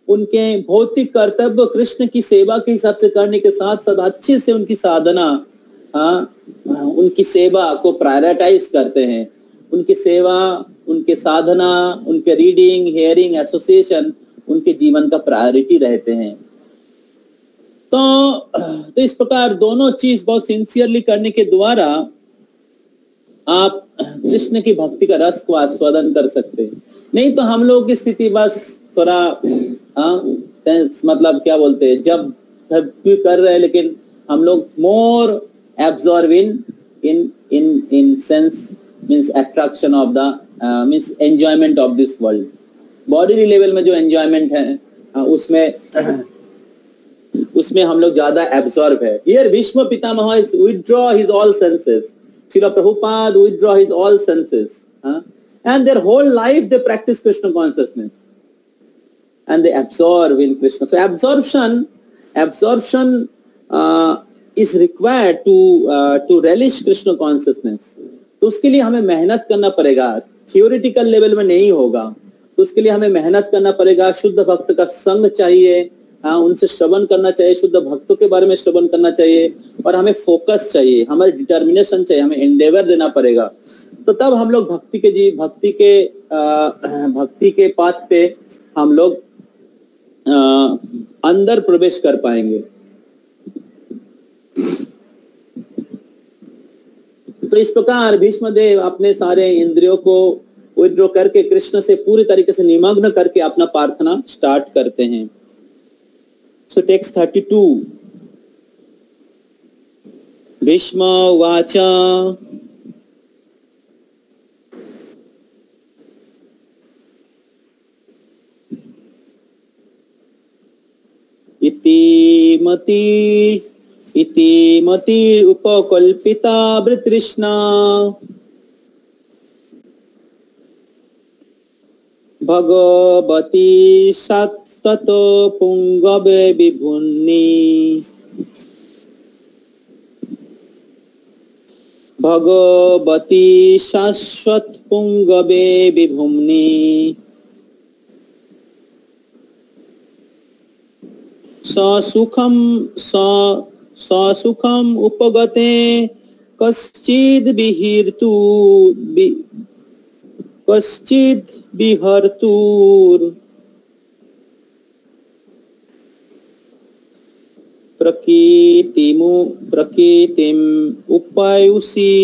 उनके भौतिक कर्तव्य कृष्ण की सेवा के हिसाब से करने के साथ साथ अच्छे से उनकी साधना, उनकी सेवा को प्रायोरिटाइज करते हैं। उनकी सेवा, उनके साधना, उनके रीडिंग, हियरिंग, एसोसिएशन उनके जीवन का प्रायोरिटी रहते हैं। तो इस प्रकार दोनों चीज बहुत सिंसियरली करने के द्वारा आप कृष्ण की भक्ति का रस को आस्वादन कर सकते हैं। नहीं तो हम लोग की स्थिति बस थोड़ा मतलब क्या बोलते हैं, जब भी कर रहे हैं लेकिन हम लोग more absorb in sense means attraction of the means enjoyment of this world. Body level में जो एंजॉयमेंट है उसमें हम लोग ज्यादा एब्जॉर्व है। Here Bhishma Pitamah is withdraw his all senses, Srila Prabhupada withdraw his all senses, and their whole life they practice Krishna consciousness and they absorb in Krishna. So absorption is required to relish Krishna consciousness. तो उसके लिए हमें मेहनत करना पड़ेगा, theoretical level में नहीं होगा। तो उसके लिए हमें मेहनत करना पड़ेगा। शुद्ध भक्त का संग चाहिए, उनसे श्रवण करना चाहिए, शुद्ध भक्तों के बारे में श्रवण करना चाहिए, और हमें फोकस चाहिए, हमारी डिटर्मिनेशन चाहिए, हमें एंडेवर देना पड़ेगा। तो तब हम लोग भक्ति के पाथ पे हम लोग अंदर प्रवेश कर पाएंगे। तो इस प्रकार भीष्मदेव अपने सारे इंद्रियों को विड्रॉ करके कृष्ण से पूरी तरीके से निमग्न करके अपना प्रार्थना स्टार्ट करते हैं। सो टेक्स्ट 32 भीष्म वाचा इति मति उपकल्पिता वृतृष्णा भगवती सत्तत पुंगवे विभुन्नि, भगवती शाश्वत पुंगवे विभुम्नि, ससुखम उपगते कश्चिद् विहर्तुर्, प्रकृतिम उपायुषी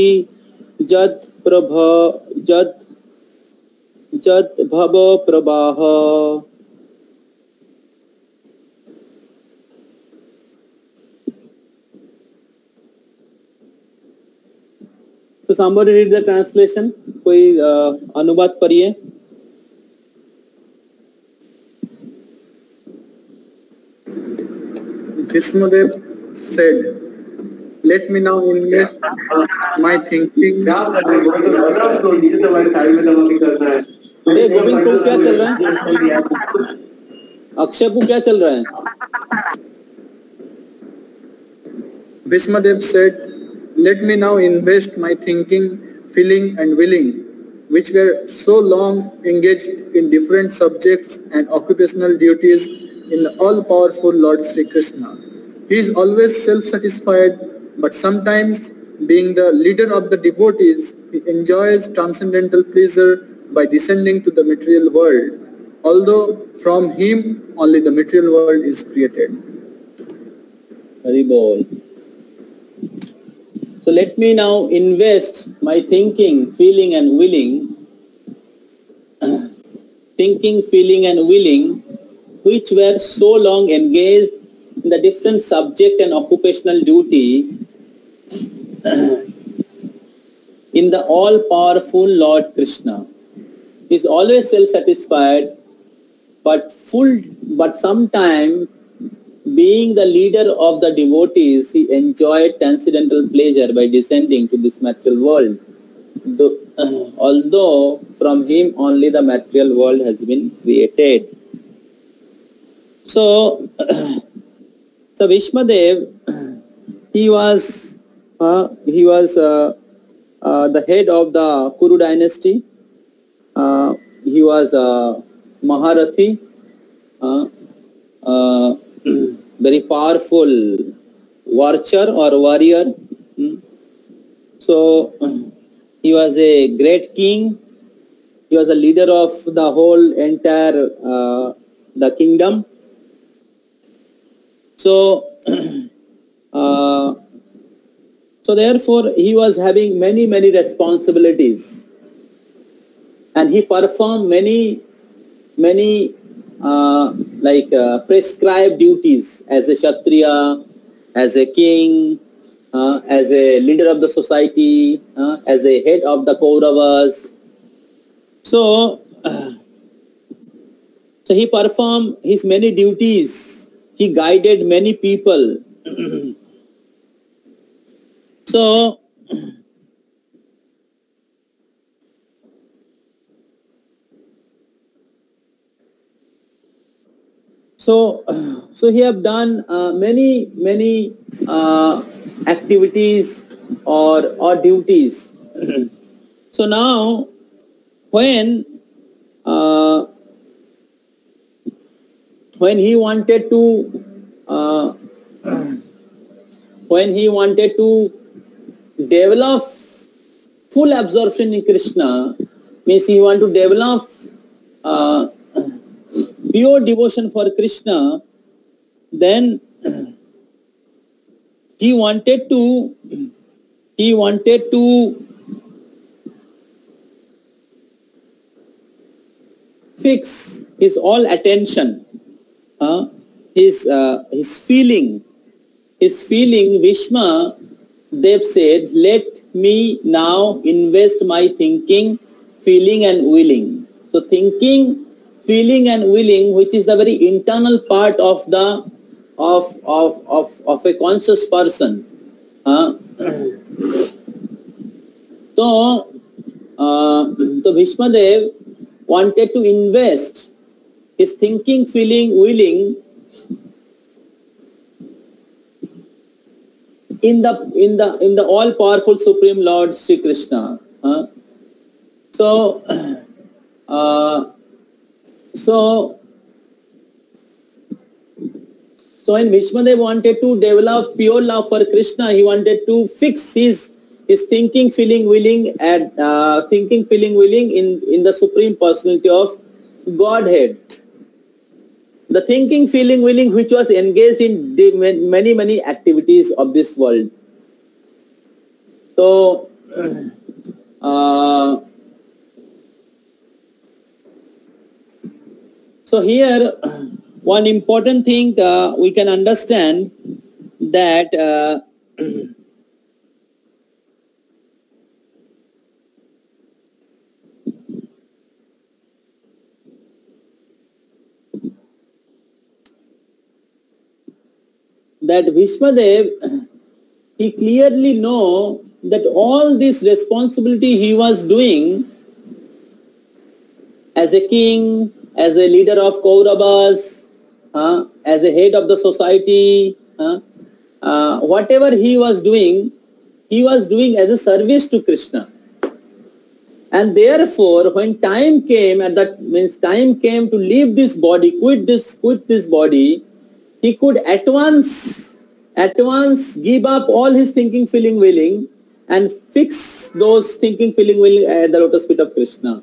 जद भव प्रवाह। So somebody read the translation, कोई अनुवाद पढ़िए। Bhishmadev said, "Let me now invest my thinking." Govind को क्या चल रहा है? अक्षय को क्या चल रहा है? Bhishmadev said, "Let me now invest my thinking, feeling and willing, which were so long engaged in different subjects and occupational duties, in the all-powerful Lord Sri Krishna. He is always self-satisfied, but sometimes being the leader of the devotees, he enjoys transcendental pleasure by descending to the material world, although from him only the material world is created. Hari Bol. So let me now invest my thinking, feeling and willing, thinking, feeling and willing, which were so long engaged in the different subject and occupational duty in the all-powerful Lord Krishna. He is always self-satisfied, but sometimes being the leader of the devotees, he enjoyed transcendental pleasure by descending to this material world. Although from him only the material world has been created. So Bhishmadev, he was the head of the Kuru dynasty. He was a Maharathi, very powerful warrior. So he was a great king. He was a leader of the whole entire the kingdom. So therefore he was having many responsibilities, and he performed many prescribed duties as a Kshatriya, as a king, as a leader of the society, as a head of the Kauravas. So he performed his many duties. He guided many people. So he have done many activities or duties. So now when he wanted to develop full absorption in Krishna, means he want to develop pure devotion for Krishna, then he wanted to fix his all attention, his feeling. Bhishma Dev said, let me now invest my thinking, feeling and willing. So thinking, feeling and willing, which is the very internal part of the of a conscious person. So Bhishma Dev wanted to invest his thinking, feeling, willing in the all powerful Supreme Lord Sri Krishna. So when Bhishmadev wanted to develop pure love for Krishna, he wanted to fix his thinking, feeling, willing, and thinking, feeling, willing in the Supreme Personality of Godhead. The thinking, feeling, willing, which was engaged in many activities of this world. So here one important thing we can understand that Bhishmadev, he clearly know that all this responsibility he was doing as a king, as a leader of Kauravas, as a head of the society, whatever he was doing as a service to Krishna. And therefore, when time came, time came to leave this body, quit this body, he could at once give up all his thinking, feeling, willing, and fix those thinking, feeling, willing at the lotus feet of Krishna.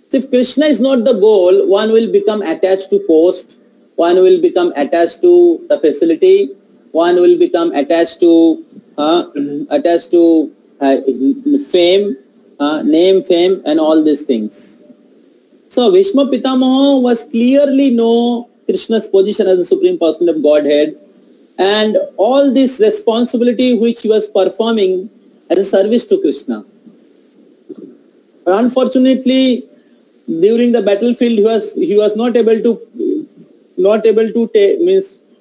So if Krishna is not the goal, one will become attached to post, one will become attached to the facility, one will become attached to fame, name, fame, and all these things. So Bhishma Pitamaha was clearly know Krishna's position as the Supreme Personality of Godhead, and all this responsibility which he was performing as a service to Krishna. But unfortunately, during the battlefield, he was not able to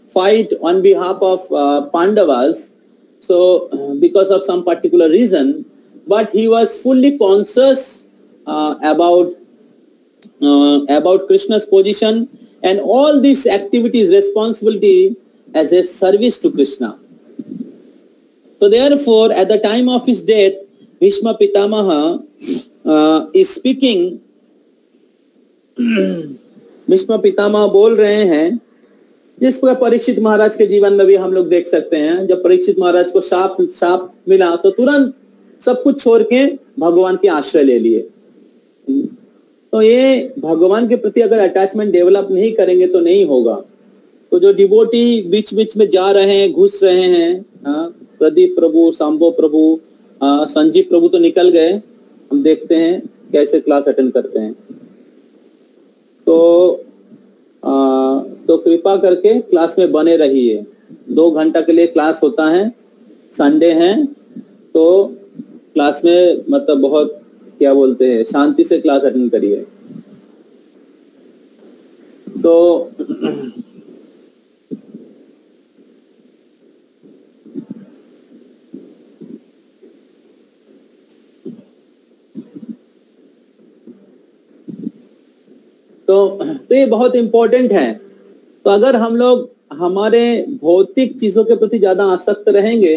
fight on behalf of Pandavas. So because of some particular reason, but he was fully conscious about Krishna's position and all these activities, responsibility as a service to Krishna. So therefore, at the time of his death, Bhishma Pitamaha is speaking. Bhishma Pitamah बोल रहे हैं, जिस प्रकार परीक्षित महाराज के जीवन में भी हम लोग देख सकते हैं, जब परीक्षित महाराज को शाप मिला तो तुरंत सब कुछ छोड़ के भगवान के आश्रय ले लिए. तो ये भगवान के प्रति अगर अटैचमेंट डेवलप नहीं करेंगे तो नहीं होगा. तो जो डिवोटी बीच बीच में जा रहे हैं, घुस रहे हैं, प्रदीप प्रभु, सांबो प्रभु, संजीव प्रभु तो निकल गए, हम देखते हैं कैसे क्लास अटेंड करते हैं. तो कृपा करके क्लास में बने रहिए. 2 घंटा के लिए क्लास होता है, संडे है, तो क्लास में मतलब बहुत क्या बोलते हैं, शांति से क्लास अटेंड करिए. तो ये बहुत इंपॉर्टेंट है. तो अगर हम लोग हमारे भौतिक चीजों के प्रति ज्यादा आसक्त रहेंगे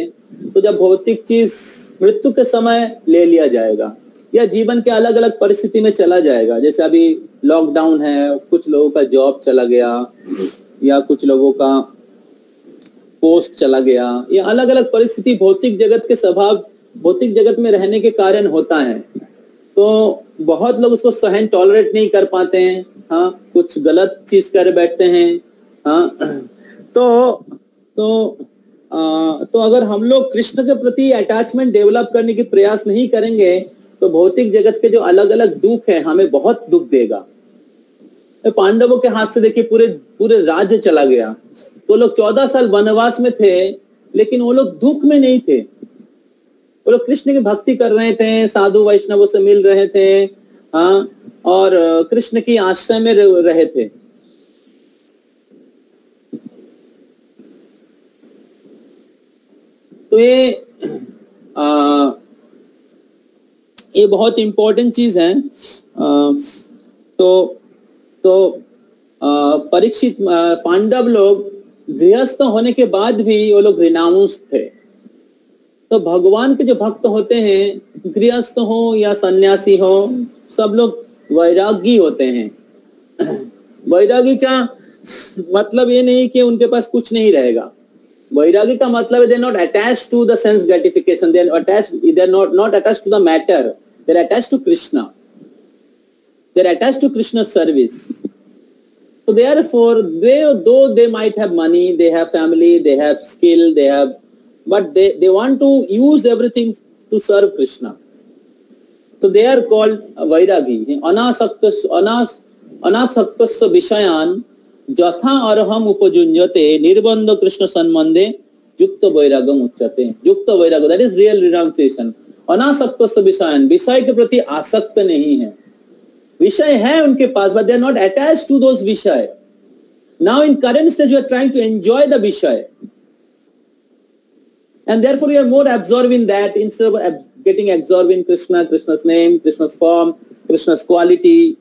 तो जब भौतिक चीज मृत्यु के समय ले लिया जाएगा या जीवन के अलग अलग परिस्थिति में चला जाएगा, जैसे अभी लॉकडाउन है, कुछ लोगों का जॉब चला गया या कुछ लोगों का पोस्ट चला गया, या अलग अलग परिस्थिति भौतिक जगत के स्वभाव, भौतिक जगत में रहने के कारण होता है. तो बहुत लोग उसको सहन टॉलरेट नहीं कर पाते हैं, कुछ गलत चीज कर बैठते हैं. तो अगर हम लोग कृष्ण के प्रति अटैचमेंट डेवलप करने की प्रयास नहीं करेंगे तो भौतिक जगत के जो अलग अलग दुख है हमें बहुत दुख देगा. पांडवों के हाथ से देखिए पूरे राज्य चला गया. तो लोग 14 साल वनवास में थे, लेकिन वो लोग दुख में नहीं थे. वो लोग कृष्ण की भक्ति कर रहे थे, साधु वैष्णवों से मिल रहे थे, और कृष्ण की आश्रय में रहे थे. तो ये बहुत इंपॉर्टेंट चीज है. तो परीक्षित पांडव लोग गृहस्थ होने के बाद भी वो लोग रिनाउंस थे. तो भगवान के जो भक्त होते हैं, गृहस्थ हो या सन्यासी हो, सब लोग वैरागी होते हैं. वैरागी का मतलब ये नहीं कि उनके पास कुछ नहीं रहेगा. वैरागी का मतलब है they are not attached to the sense gratification, they are not attached to the matter, they are attached to Krishna, they are attached to Krishna service. So therefore, though they might have money, they have family, they have skill, but they want to use everything to serve Krishna. So they are called Vairagi. Anasaktasya Vishayan Jatha Arham Upajunjate Nirbandha Krishna Sanmande Yukta Vairagam Uchate. Yukta Vairagam, that is real renunciation. Anasaktasya Vishayan, विषय के प्रति आसक्त नहीं है. विषय है उनके पास, but they are not attached to those विषय. Now in current stage you are trying to enjoy the विषय, and therefore you are more absorbed in that instead of getting absorbed in Krishna, Krishna's name, Krishna's form, Krishna's quality.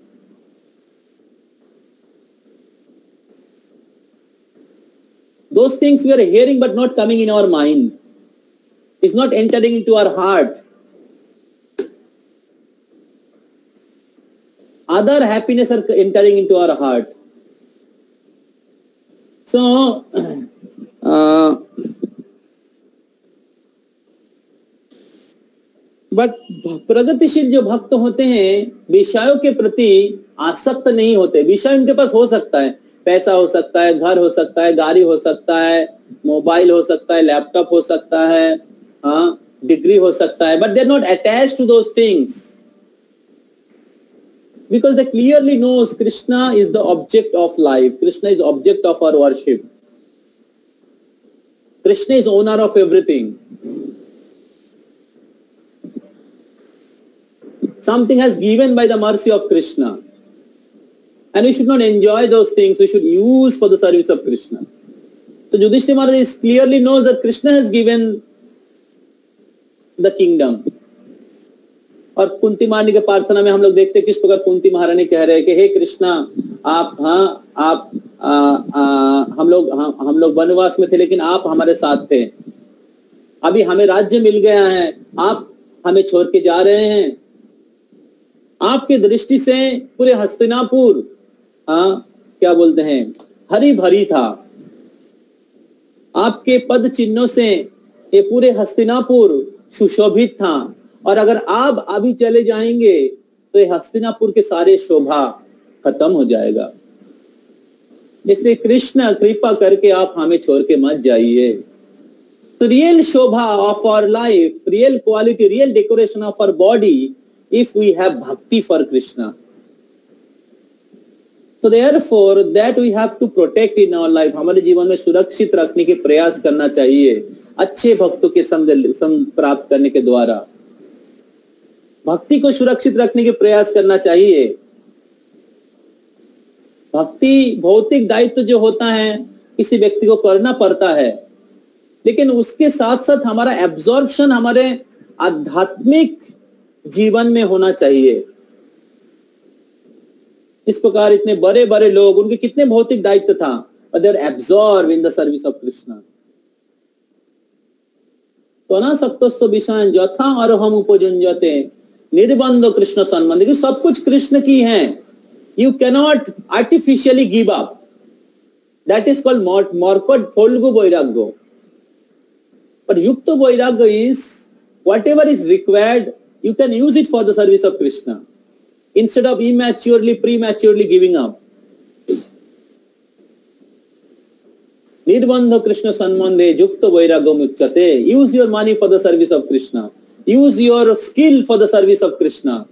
Those things we are hearing but not coming in our mind. It's not entering into our heart. Other happiness are entering into our heart. So but प्रगतिशील जो भक्त होते हैं विषयों के प्रति आसक्त नहीं होते। विषय उनके पास हो सकता है, पैसा हो सकता है, घर हो सकता है, गाड़ी हो सकता है, मोबाइल हो सकता है, लैपटॉप हो सकता है, हाँ, डिग्री हो सकता है, but they are not attached to those things because they clearly knows Krishna is the object of life. Krishna is object of our worship. Krishna is owner of everything. Something has given by the mercy of Krishna, and we should not enjoy those things. We should use for the service of Krishna. So Yudhishthira Maharaj clearly knows that Krishna has given the kingdom. और कुंती महारानी के प्रार्थना में हम लोग देखते हैं किस प्रकार कुंती महारानी कह रहे हैं कि हे कृष्णा, आप हम लोग वनवास में थे लेकिन आप हमारे साथ थे, अभी हमें राज्य मिल गया है, आप हमें छोड़ के जा रहे हैं। आपके दृष्टि से पूरे हस्तिनापुर क्या बोलते हैं, हरी भरी था। आपके पद चिन्हों से ये पूरे हस्तिनापुर सुशोभित था, और अगर आप अभी चले जाएंगे तो ये हस्तिनापुर के सारे शोभा खत्म हो जाएगा। इसलिए कृष्ण कृपा करके आप हमें छोड़ के मत जाइए। तो रियल शोभा of our life, real quality, real decoration of our body if we have भक्ति फॉर कृष्णा। तो therefore that we have to protect in our life. हमारे जीवन में सुरक्षित रखने के प्रयास करना चाहिए अच्छे भक्तों के संग प्राप्त करने के द्वारा। भक्ति को सुरक्षित रखने के प्रयास करना चाहिए। भक्ति भौतिक दायित्व जो होता है किसी व्यक्ति को करना पड़ता है, लेकिन उसके साथ साथ हमारा एब्जॉर्प्शन हमारे आध्यात्मिक जीवन में होना चाहिए। इस प्रकार इतने बड़े बड़े लोग, उनके कितने भौतिक दायित्व था, but they are absorbed in the service of Krishna. तो ना सक्तस्व विषय यथा अरहम उपजुंजते निर्बंध कृष्ण सम्बन्ध, क्योंकि सब कुछ कृष्ण की है। You cannot artificially give up, that is called मॉर्कट फोल्गु वैराग्य। बट युक्त वैराग्य is whatever is required, you can use it for the service of Krishna instead of prematurely giving up. Nirbandha Krishna Sanmande Yukta Vairagam Uchyate. Use your money for the service of Krishna. Use your skill for the service of Krishna.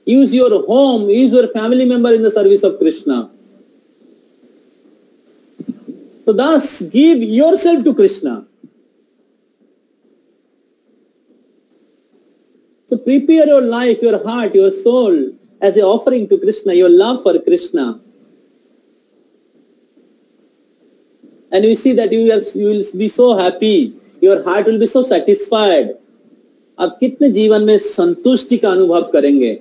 Use your home, use your family member in the service of Krishna. So thus, give yourself to Krishna. So prepare your life, your heart, your soul as an offering to Krishna, your love for Krishna. And you see that you will be so happy, your heart will be so satisfied. आप कितने जीवन में संतुष्टि का अनुभव करेंगे।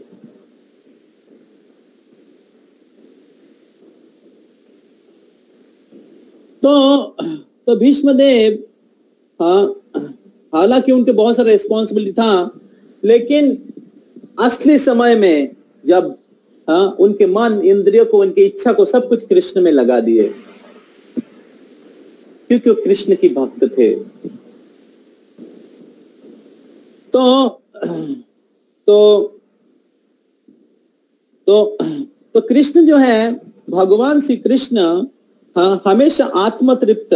तो भीष्मदेव, हालांकि उनके बहुत सारा रिस्पॉन्सिबिलिटी था, लेकिन असली समय में जब उनके मन, इंद्रियों को, उनकी इच्छा को सब कुछ कृष्ण में लगा दिए, क्योंकि वो कृष्ण की भक्त थे। तो कृष्ण जो है, भगवान श्री कृष्ण हमेशा आत्मतृप्त,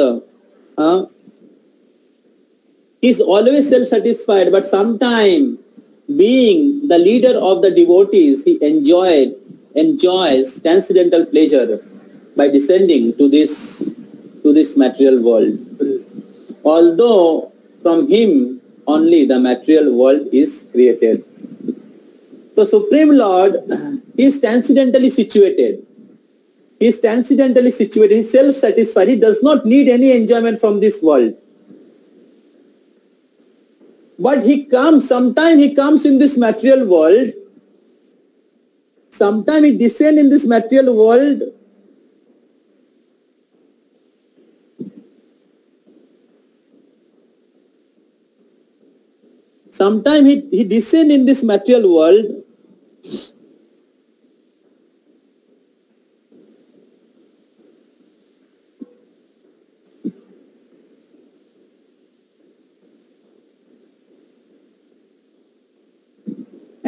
is always self-satisfied, but sometime being the leader of the devotees, he enjoys transcendental pleasure by descending to this material world. Although from him only the material world is created. So Supreme Lord is transcendentally situated. He is transcendentally situated. He is self-satisfied. He does not need any enjoyment from this world. But sometime he comes in this material world, sometime he descends in this material world, sometime he descends in this material world,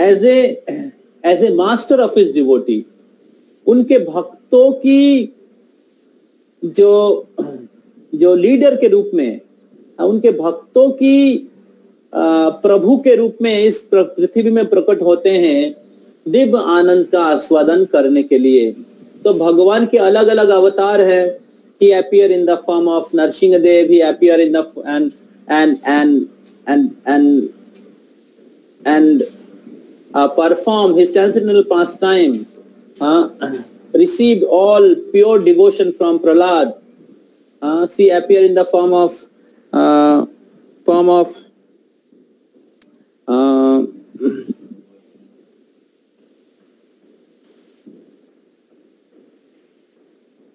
as a master of his devotee, उनके भक्तों की जो leader के रूप में, उनके भक्तों की प्रभु के रूप में इस पृथ्वी में प्रकट होते हैं दिव्य आनंद का आस्वादन करने के लिए। तो भगवान के अलग अलग अवतार है। He appear in the form of Narsingadev, he appear in the and perform his transcendental pastime, received all pure devotion from Prahlad. She appear in the form of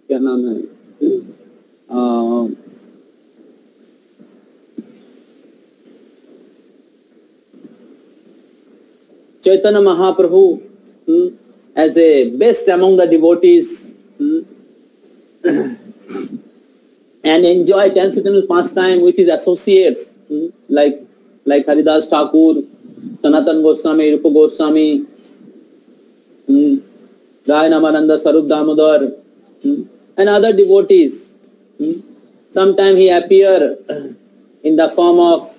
क्या नाम है, Chaitanya Mahaprabhu, as a best among the devotees, and enjoy transcendental pastime with his associates, like Haridas Thakur, Sanatan Goswami, Rupa Goswami, Rai Namananda, Sarup Damodar, and other devotees. Sometimes he appear in the form of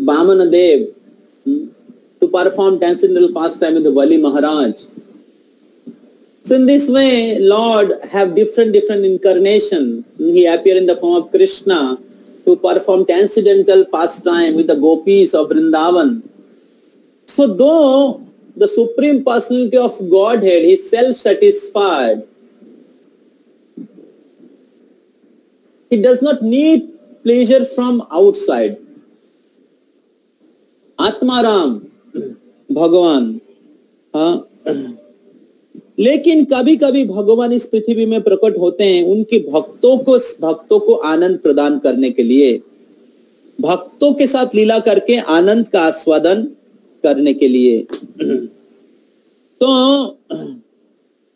Vamana Dev to perform transcendental pastime with the Bali Maharaj. So in this way, Lord have different incarnation. He appear in the form of Krishna to perform transcendental pastime with the gopis of Vrindavan. So though the Supreme Personality of Godhead is self-satisfied, he does not need pleasure from outside. Atmaram भगवान, लेकिन कभी कभी भगवान इस पृथ्वी में प्रकट होते हैं उनके भक्तों को आनंद प्रदान करने के लिए, भक्तों के साथ लीला करके आनंद का आस्वादन करने के लिए। तो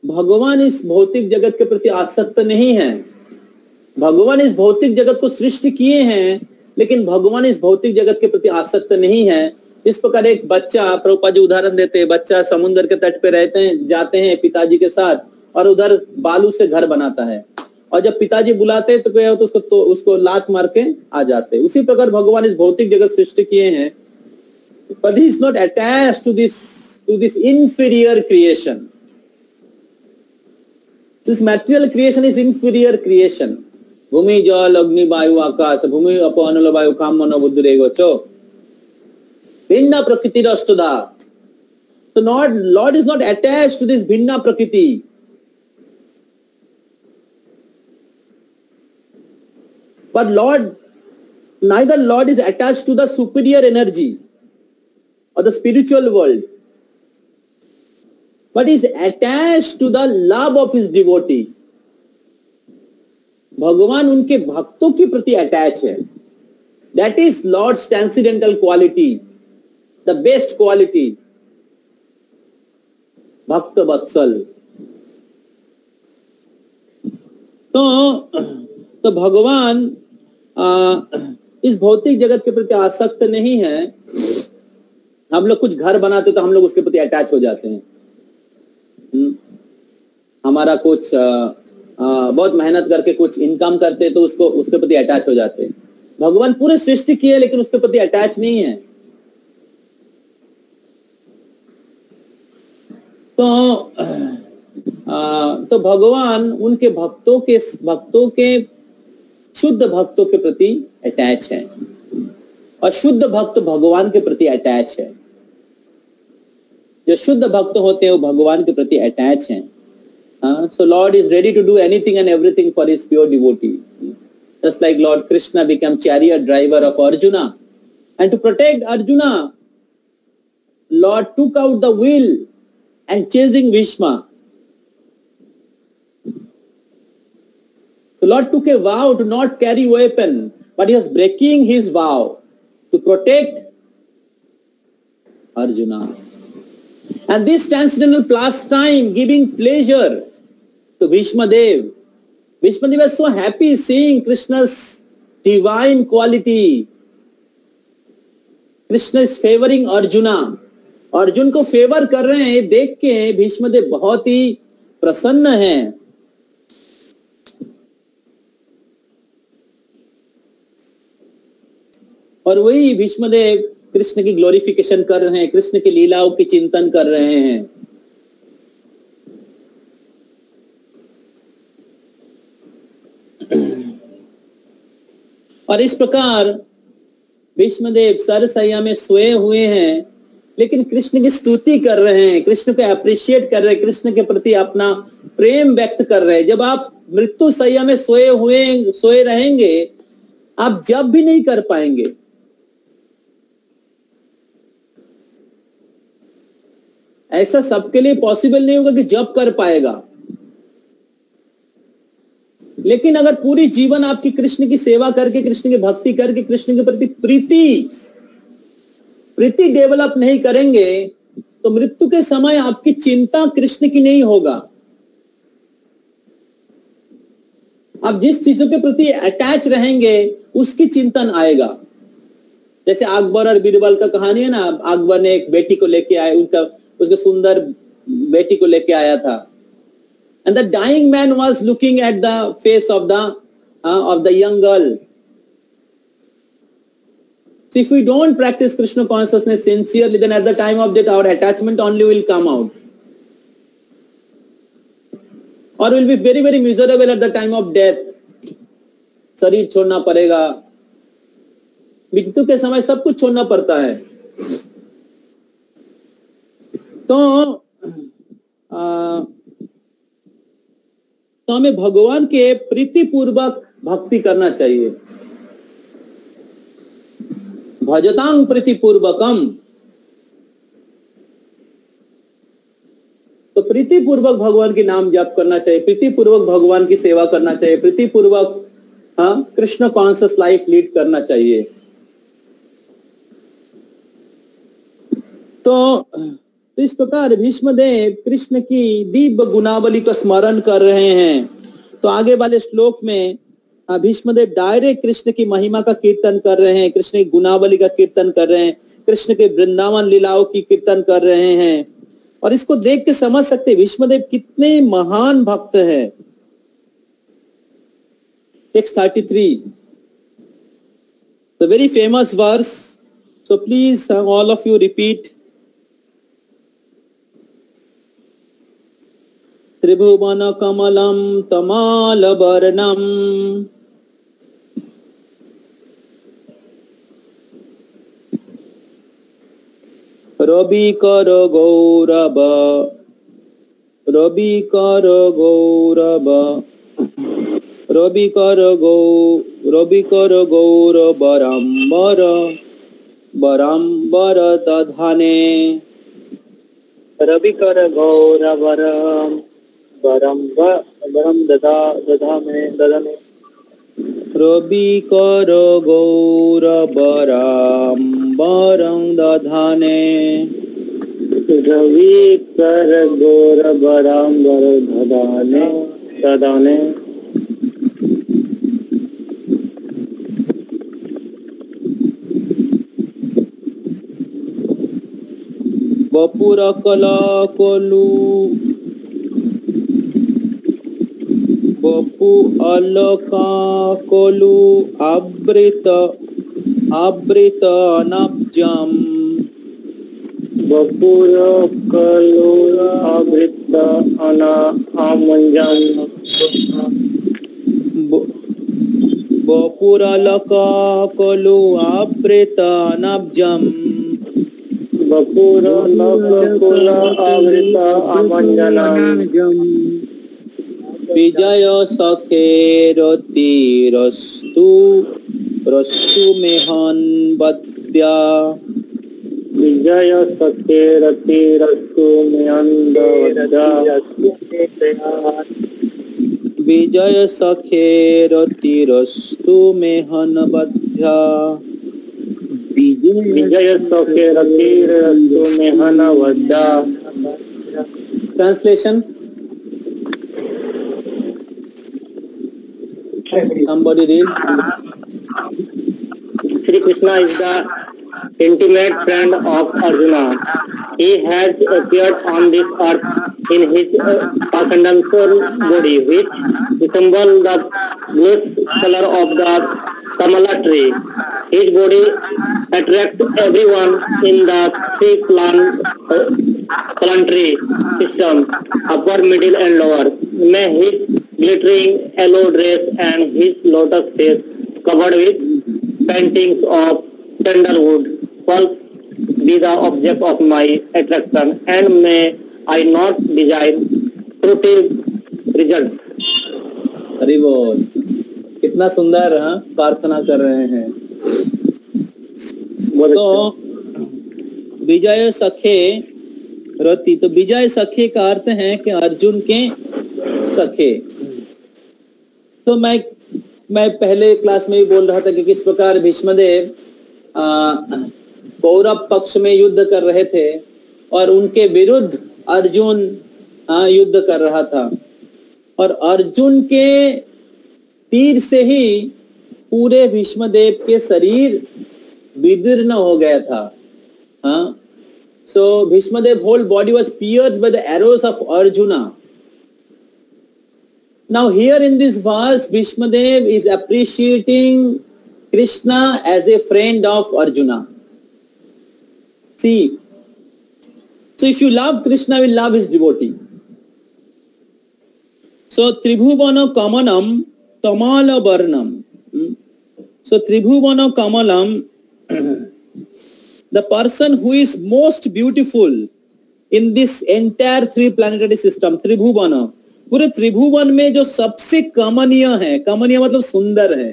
भगवान इस भौतिक जगत के प्रति आसक्त नहीं है। भगवान इस भौतिक जगत को सृष्टि किए हैं, लेकिन भगवान इस भौतिक जगत के प्रति आसक्त नहीं है। इस प्रकार एक बच्चा, प्रभुपाद जी उदाहरण देते हैं, बच्चा समुद्र के तट पे जाते हैं पिताजी के साथ और उधर बालू से घर बनाता है, और जब पिताजी बुलाते हैं तो क्या होता है, उसको लात मार के आ जाते हैं। उसी प्रकार भगवान इस भौतिक जगत सृष्टि किए हैं, but he is not attached to this inferior creation. This material creation is inferior creation. भूमि जल अग्नि वायु आकाश, भूमि अप अनल वायु काम मन बुद्धि रेगो भिन्न प्रकृति अष्टधा। So Lord is not attached to this bhinna prakriti. But neither Lord is attached to the superior energy or the spiritual world, but is attached to the love of his devotee. भगवान उनके भक्तों के प्रति attach है। That is Lord's transcendental quality, the best quality. भक्त वत्सल। तो भगवान इस भौतिक जगत के प्रति आसक्त नहीं है। हम लोग कुछ घर बनाते तो हम लोग उसके प्रति अटैच हो जाते हैं। हमारा कुछ बहुत मेहनत करके कुछ इनकम करते तो उसके प्रति अटैच हो जाते हैं। भगवान पूरे सृष्टि किए लेकिन उसके प्रति अटैच नहीं है। तो भगवान उनके भक्तों के शुद्ध भक्तों के प्रति अटैच है, और शुद्ध भक्त भगवान के प्रति अटैच है। जो शुद्ध भक्त होते हैं वो भगवान के प्रति अटैच हैं। So Lord is ready to do anything and everything for his pure devotee. Just like Lord Krishna became chariot driver of Arjuna, and to protect Arjuna, Lord took out the wheel and chasing Bhishma. The Lord took a vow to not carry weapon, but he was breaking his vow to protect Arjuna. And this transcendental pastime, giving pleasure तो Bhishmadev was so happy seeing Krishna's divine quality. Krishna is favoring Arjuna. Arjun को favour कर रहे हैं, देख के भीष्मदेव बहुत ही प्रसन्न हैं। और वही भीष्मदेव कृष्ण की ग्लोरिफिकेशन कर रहे हैं, कृष्ण की लीलाओं की चिंतन कर रहे हैं। और इस प्रकार भीष्मदेव सरसैया में सोए हुए हैं, लेकिन कृष्ण की स्तुति कर रहे हैं, कृष्ण को अप्रिशिएट कर रहे हैं, कृष्ण के प्रति अपना प्रेम व्यक्त कर रहे हैं। जब आप मृत्यु सैया में सोए रहेंगे, आप जब भी नहीं कर पाएंगे। ऐसा सबके लिए पॉसिबल नहीं होगा कि जब कर पाएगा, लेकिन अगर पूरी जीवन आपकी कृष्ण की सेवा करके, कृष्ण की भक्ति करके, कृष्ण के प्रति प्रीति डेवलप नहीं करेंगे, तो मृत्यु के समय आपकी चिंता कृष्ण की नहीं होगा। आप जिस चीजों के प्रति अटैच रहेंगे उसकी चिंतन आएगा। जैसे अकबर और बीरबल का कहानी है ना, अकबर ने एक बेटी को लेके आए, उसके सुंदर बेटी को लेके आया था। And the dying man was looking at the face of the young girl. So if we don't practice Krishna consciousness sincerely, then at the time of death, our attachment only will come out. Or we'll be very, very miserable at the time of death. शरीर छोड़ना पड़ेगा। मृत्यु के समय सब कुछ छोड़ना पड़ता है। तो हमें भगवान के प्रीतिपूर्वक भक्ति करना चाहिए। भजतांग प्रीतिपूर्वकम, तो प्रीतिपूर्वक भगवान के नाम जाप करना चाहिए, प्रीतिपूर्वक भगवान की सेवा करना चाहिए, प्रीतिपूर्वक कृष्ण कॉन्शियस लाइफ लीड करना चाहिए। तो इस प्रकार भीष्मदेव कृष्ण की दिव्य गुणावली का स्मरण कर रहे हैं। तो आगे वाले श्लोक में भीष्मदेव डायरेक्ट कृष्ण की महिमा का कीर्तन कर रहे हैं, कृष्ण की गुणावली का कीर्तन कर रहे हैं, कृष्ण के वृंदावन लीलाओं की कीर्तन कर रहे हैं। और इसको देख के समझ सकते हैं भीष्मदेव कितने महान भक्त हैं। Text 33, the very famous verse, so please all of you repeat. त्रिभुवन कमलम तमाल वर्णम रवि कर गौरव रवि कर गौरव रवि कर गौरवराम्बर बराम्बर दधाने रवि कर गौरवरम बरम दधाने रवि कर गौरवराम्बरं दधाने रवि कर गौरवराम्बर दधाने बपुर कला कोलू बपु अलका कोलू आवृत अनब्जम बपुर कलू आवृत अनामंजम बपुर अलका कोलू आवृत अनब्जम बपुर लकुल आवृत अमंजनम विजय सखे रतिरस्तु मेहन बद्या विजय सखे रतिरस्तु मेहन बद्या विजय सखे रतिरस्तु मेहन बद्या विजय सखे रतिरस्तु मेहन बद्या। Translation: Somebody read. Sri Krishna is the intimate friend of Arjuna. He has appeared on this earth in his transcendental body, which resembles the blue color of the Kamala tree. His body attracts everyone in the three planetary system, upper, middle, and lower. May his glittering yellow dress and his lotus face covered with paintings of sandalwood pulp be the object of my attraction, and may I not desire fruitive results. Hari बोल। कितना सुंदर प्रार्थना कर रहे हैं। तो विजय सखे रति, तो विजय सखे का अर्थ है कि अर्जुन के सखे। तो मैं पहले क्लास में भी बोल रहा था कि किस प्रकार भीष्मदेव कौरव पक्ष में युद्ध कर रहे थे और उनके विरुद्ध अर्जुन युद्ध कर रहा था, और अर्जुन के तीर से ही पूरे भीष्मदेव के शरीर विदीर्ण हो गया था। So Bhishmadev whole body was pierced by the arrows of Arjuna. Now here in this verse, Bhishmadev is appreciating Krishna as a friend of Arjuna. See, so if you love Krishna, you will love his devotee. So Tribhuvana Kamanam Tamala Varnam. So Tribhuvana Kamalam, the person who is most beautiful in this entire three planetary system, Tribhuvana, पूरे त्रिभुवन में जो सबसे कमनीय है, कमनीय मतलब सुंदर है,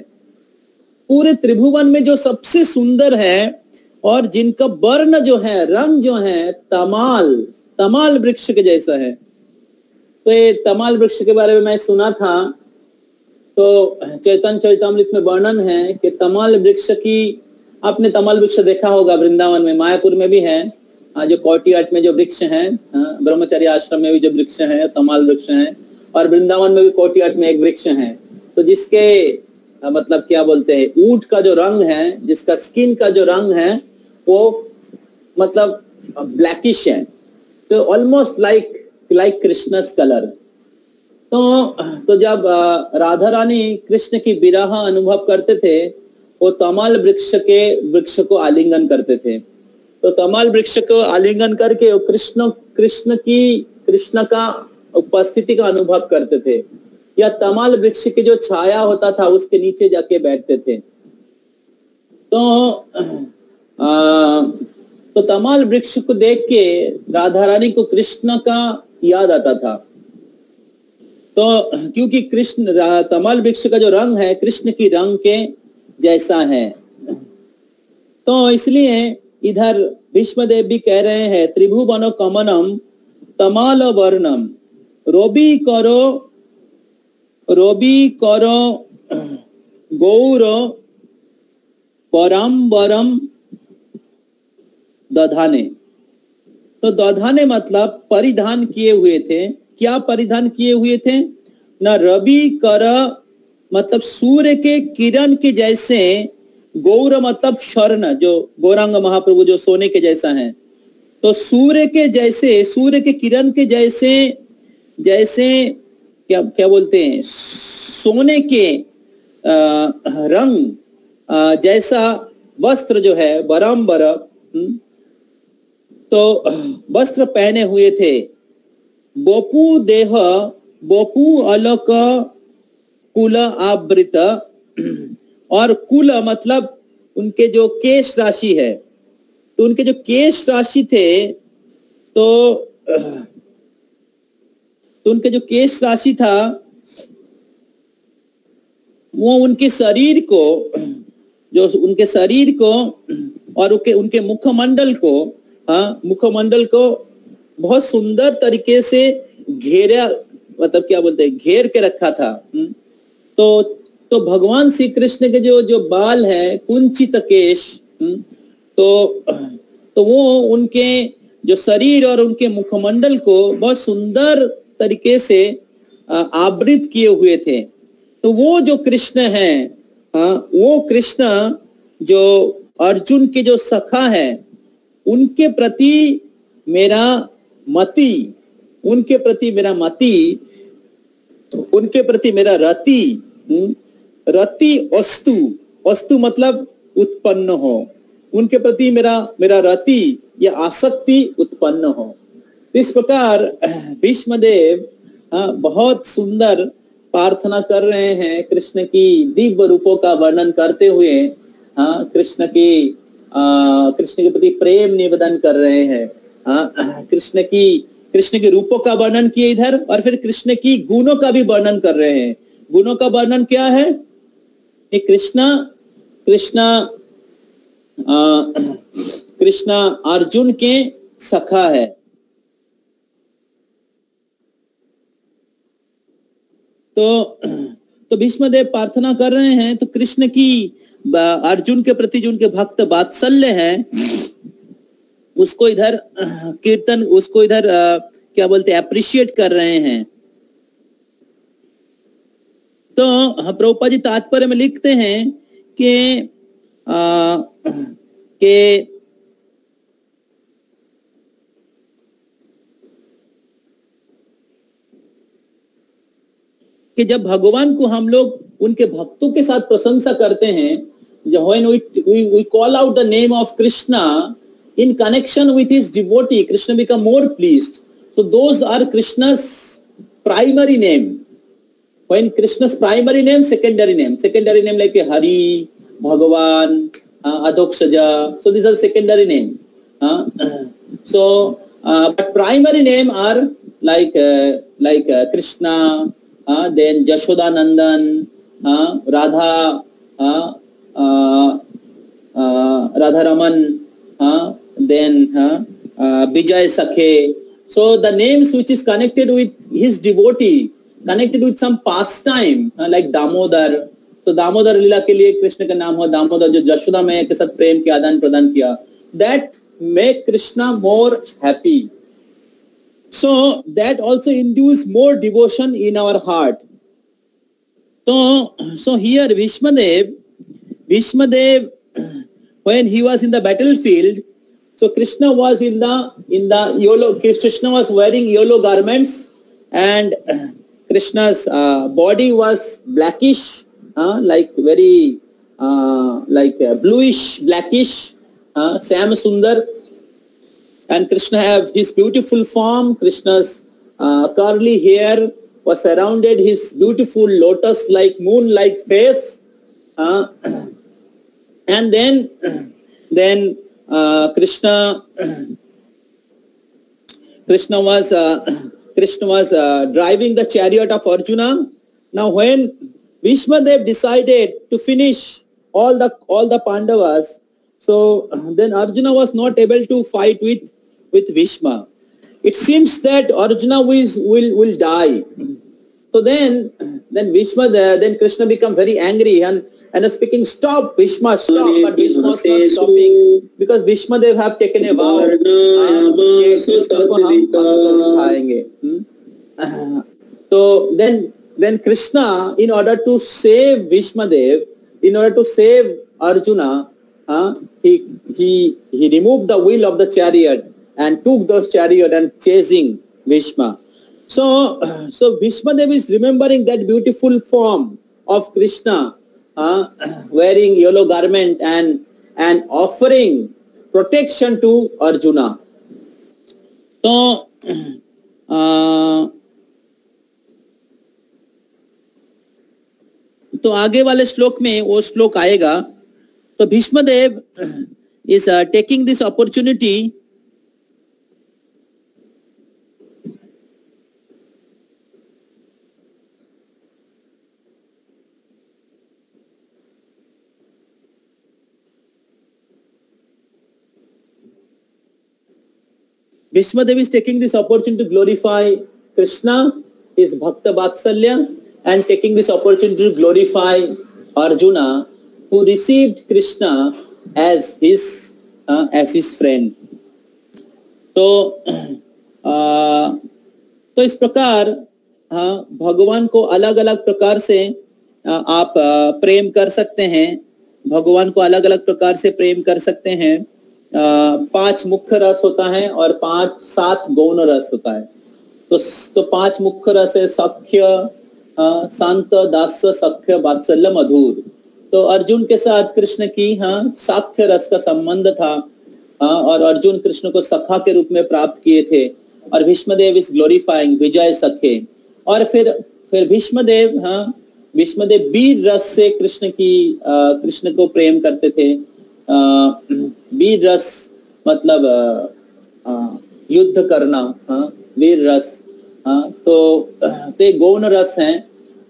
पूरे त्रिभुवन में जो सबसे सुंदर है और जिनका वर्ण जो है, रंग जो है तमाल वृक्ष के जैसा है। तो ये तमाल वृक्ष के बारे में मैं सुना था, तो चैतन्य चरितामृत में वर्णन है कि तमाल वृक्ष की, आपने तमाल वृक्ष देखा होगा वृंदावन में, मायापुर में भी है, जो कोर्टियार्ट में जो वृक्ष है, ब्रह्मचर्य आश्रम में भी जो वृक्ष है तमाल वृक्ष है, और वृंदावन में भी कोर्टियार्ट में एक वृक्ष है, तो जिसके मतलब क्या बोलते हैं, ऊंट का जो रंग है, जिसका स्किन का जो रंग है वो मतलब ब्लैकिश है, तो ऑलमोस्ट लाइक कृष्णस कलर। तो जब राधा रानी कृष्ण की विरह अनुभव करते थे, वो तमाल वृक्ष को आलिंगन करते थे। तो तमाल वृक्ष को आलिंगन करके वो कृष्ण का उपस्थिति का अनुभव करते थे, या तमाल वृक्ष की जो छाया होता था उसके नीचे जाके बैठते थे। तो तमाल वृक्ष को देख के राधा रानी को कृष्ण का याद आता था। तो क्योंकि तमाल वृक्ष का जो रंग है कृष्ण की रंग के जैसा है, तो इसलिए इधर भीष्मदेव भी कह रहे हैं त्रिभुवन कमनम तमाल वर्णम रोबी करो गौर पराम्बरम दधाने। तो दधाने मतलब परिधान किए हुए थे। क्या परिधान किए हुए थे? न रवि कर मतलब सूर्य के किरण के जैसे, गौर मतलब स्वर्ण, जो गौरांग महाप्रभु जो सोने के जैसा है, तो सूर्य के जैसे, सूर्य के किरण के जैसे क्या बोलते हैं, सोने के रंग जैसा वस्त्र जो है बराम्बर, तो वस्त्र पहने हुए थे। बोपू देह बोपू अलक कुल आवृत, और कुल मतलब उनके जो केश राशि है, तो उनके जो केश राशि थे, तो उनके जो केश राशि था वो उनके शरीर को, जो उनके शरीर को और उनके मुखमंडल को बहुत सुंदर तरीके से घेरा, मतलब क्या बोलते हैं, घेर के रखा था। तो भगवान श्री कृष्ण के जो बाल है कुंचित केश, तो वो उनके जो शरीर और उनके मुखमंडल को बहुत सुंदर तरीके से आवृत किए हुए थे। तो वो जो कृष्ण है, वो कृष्ण जो अर्जुन के जो सखा है, उनके प्रति मेरा मति, उनके प्रति मेरा मति, उनके प्रति मेरा रति, रति अस्तु, अस्तु मतलब उत्पन्न हो, उनके प्रति मेरा रति या आसक्ति उत्पन्न हो। इस प्रकार भीष्मदेव बहुत सुंदर प्रार्थना कर रहे हैं, कृष्ण की दिव्य रूपों का वर्णन करते हुए कृष्ण के प्रति प्रेम निवेदन कर रहे हैं। कृष्ण के रूपों का वर्णन किए इधर, और फिर कृष्ण की गुणों का भी वर्णन कर रहे हैं। गुणों का वर्णन क्या है कि कृष्ण अर्जुन के सखा है। तो भीष्मदेव प्रार्थना कर रहे हैं, तो कृष्ण की अर्जुन के प्रति जो उनके भक्त वात्सल्य है, उसको इधर कीर्तन, उसको इधर क्या बोलते हैं, अप्रिशिएट कर रहे हैं। तो प्रभुपाद जी तात्पर्य में लिखते हैं कि जब भगवान को हम लोग उनके भक्तों के साथ प्रशंसा करते हैं, when we call out the name of Krishna in connection with his devotee, Krishna become more pleased. So those are Krishna's primary name. When Krishna's primary name, secondary name like Hari, Bhagavan, Adhokshaja. So these are secondary name. But primary name are like Krishna, then Jashodanandan, Radha, Radharaman, then Vijay Sakhe. So the names which is connected with his devotee, connected with some pastime like Damodar. So Damodar लीला के लिए कृष्ण का नाम हो दामोदर, जो यशोदा मैया के साथ प्रेम के आदान प्रदान किया. That make Krishna more happy. So that also induce more devotion in our heart. So here Bhishmadev, when he was in the battlefield, so Krishna was in the yellow. Krishna was wearing yellow garments, and Krishna's body was blackish, like very like bluish, blackish, Sam Sundar. And Krishna have his beautiful form. Krishna's curly hair was surrounded his beautiful lotus-like, moon-like face. And then Krishna was driving the chariot of Arjuna. Now when Bhishmadev decided to finish all the Pandavas, so then Arjuna was not able to fight with Bhishma. It seems that Arjuna will die. So then Bhishma, then Krishna become very angry and speaking, stop Bhishma, stop. But Bhishma was not stopping because Bhishma they have taken a vow. So then Krishna, in order to save Bhishmadev, in order to save Arjuna, he removed the wheel of the chariot and took those chariot and chasing Bhishma. So Bhishmadev is remembering that beautiful form of Krishna, wearing yellow garment and offering protection to Arjuna. तो आगे वाले श्लोक में वो श्लोक आएगा. तो Bhishmadev is taking this opportunity Bhishmadev is taking this opportunity to glorify Krishna, his Bhakta Vatsalya, and taking this opportunity to glorify Arjuna, who received Krishna as his friend. तो इस प्रकार भगवान को अलग अलग प्रकार से आप प्रेम कर सकते हैं, भगवान को अलग अलग प्रकार से प्रेम कर सकते हैं। 5 मुख्य रस होता है और 7 गौण रस होता है। तो 5 मुख्य रस है सख्य, शांत, दास्य, सख्य, वात्सल्य, मधुर। तो अर्जुन के साथ कृष्ण की साख्य रस का संबंध था, और अर्जुन कृष्ण को सखा के रूप में प्राप्त किए थे। और भीष्मदेव इज ग्लोरीफाइंग विजय सखे। और फिर भीष्मदेव भीष्मदेव वीर रस से कृष्ण को प्रेम करते थे। वीर रस मतलब युद्ध करना, वीर रस। तो ते गौण रस हैं।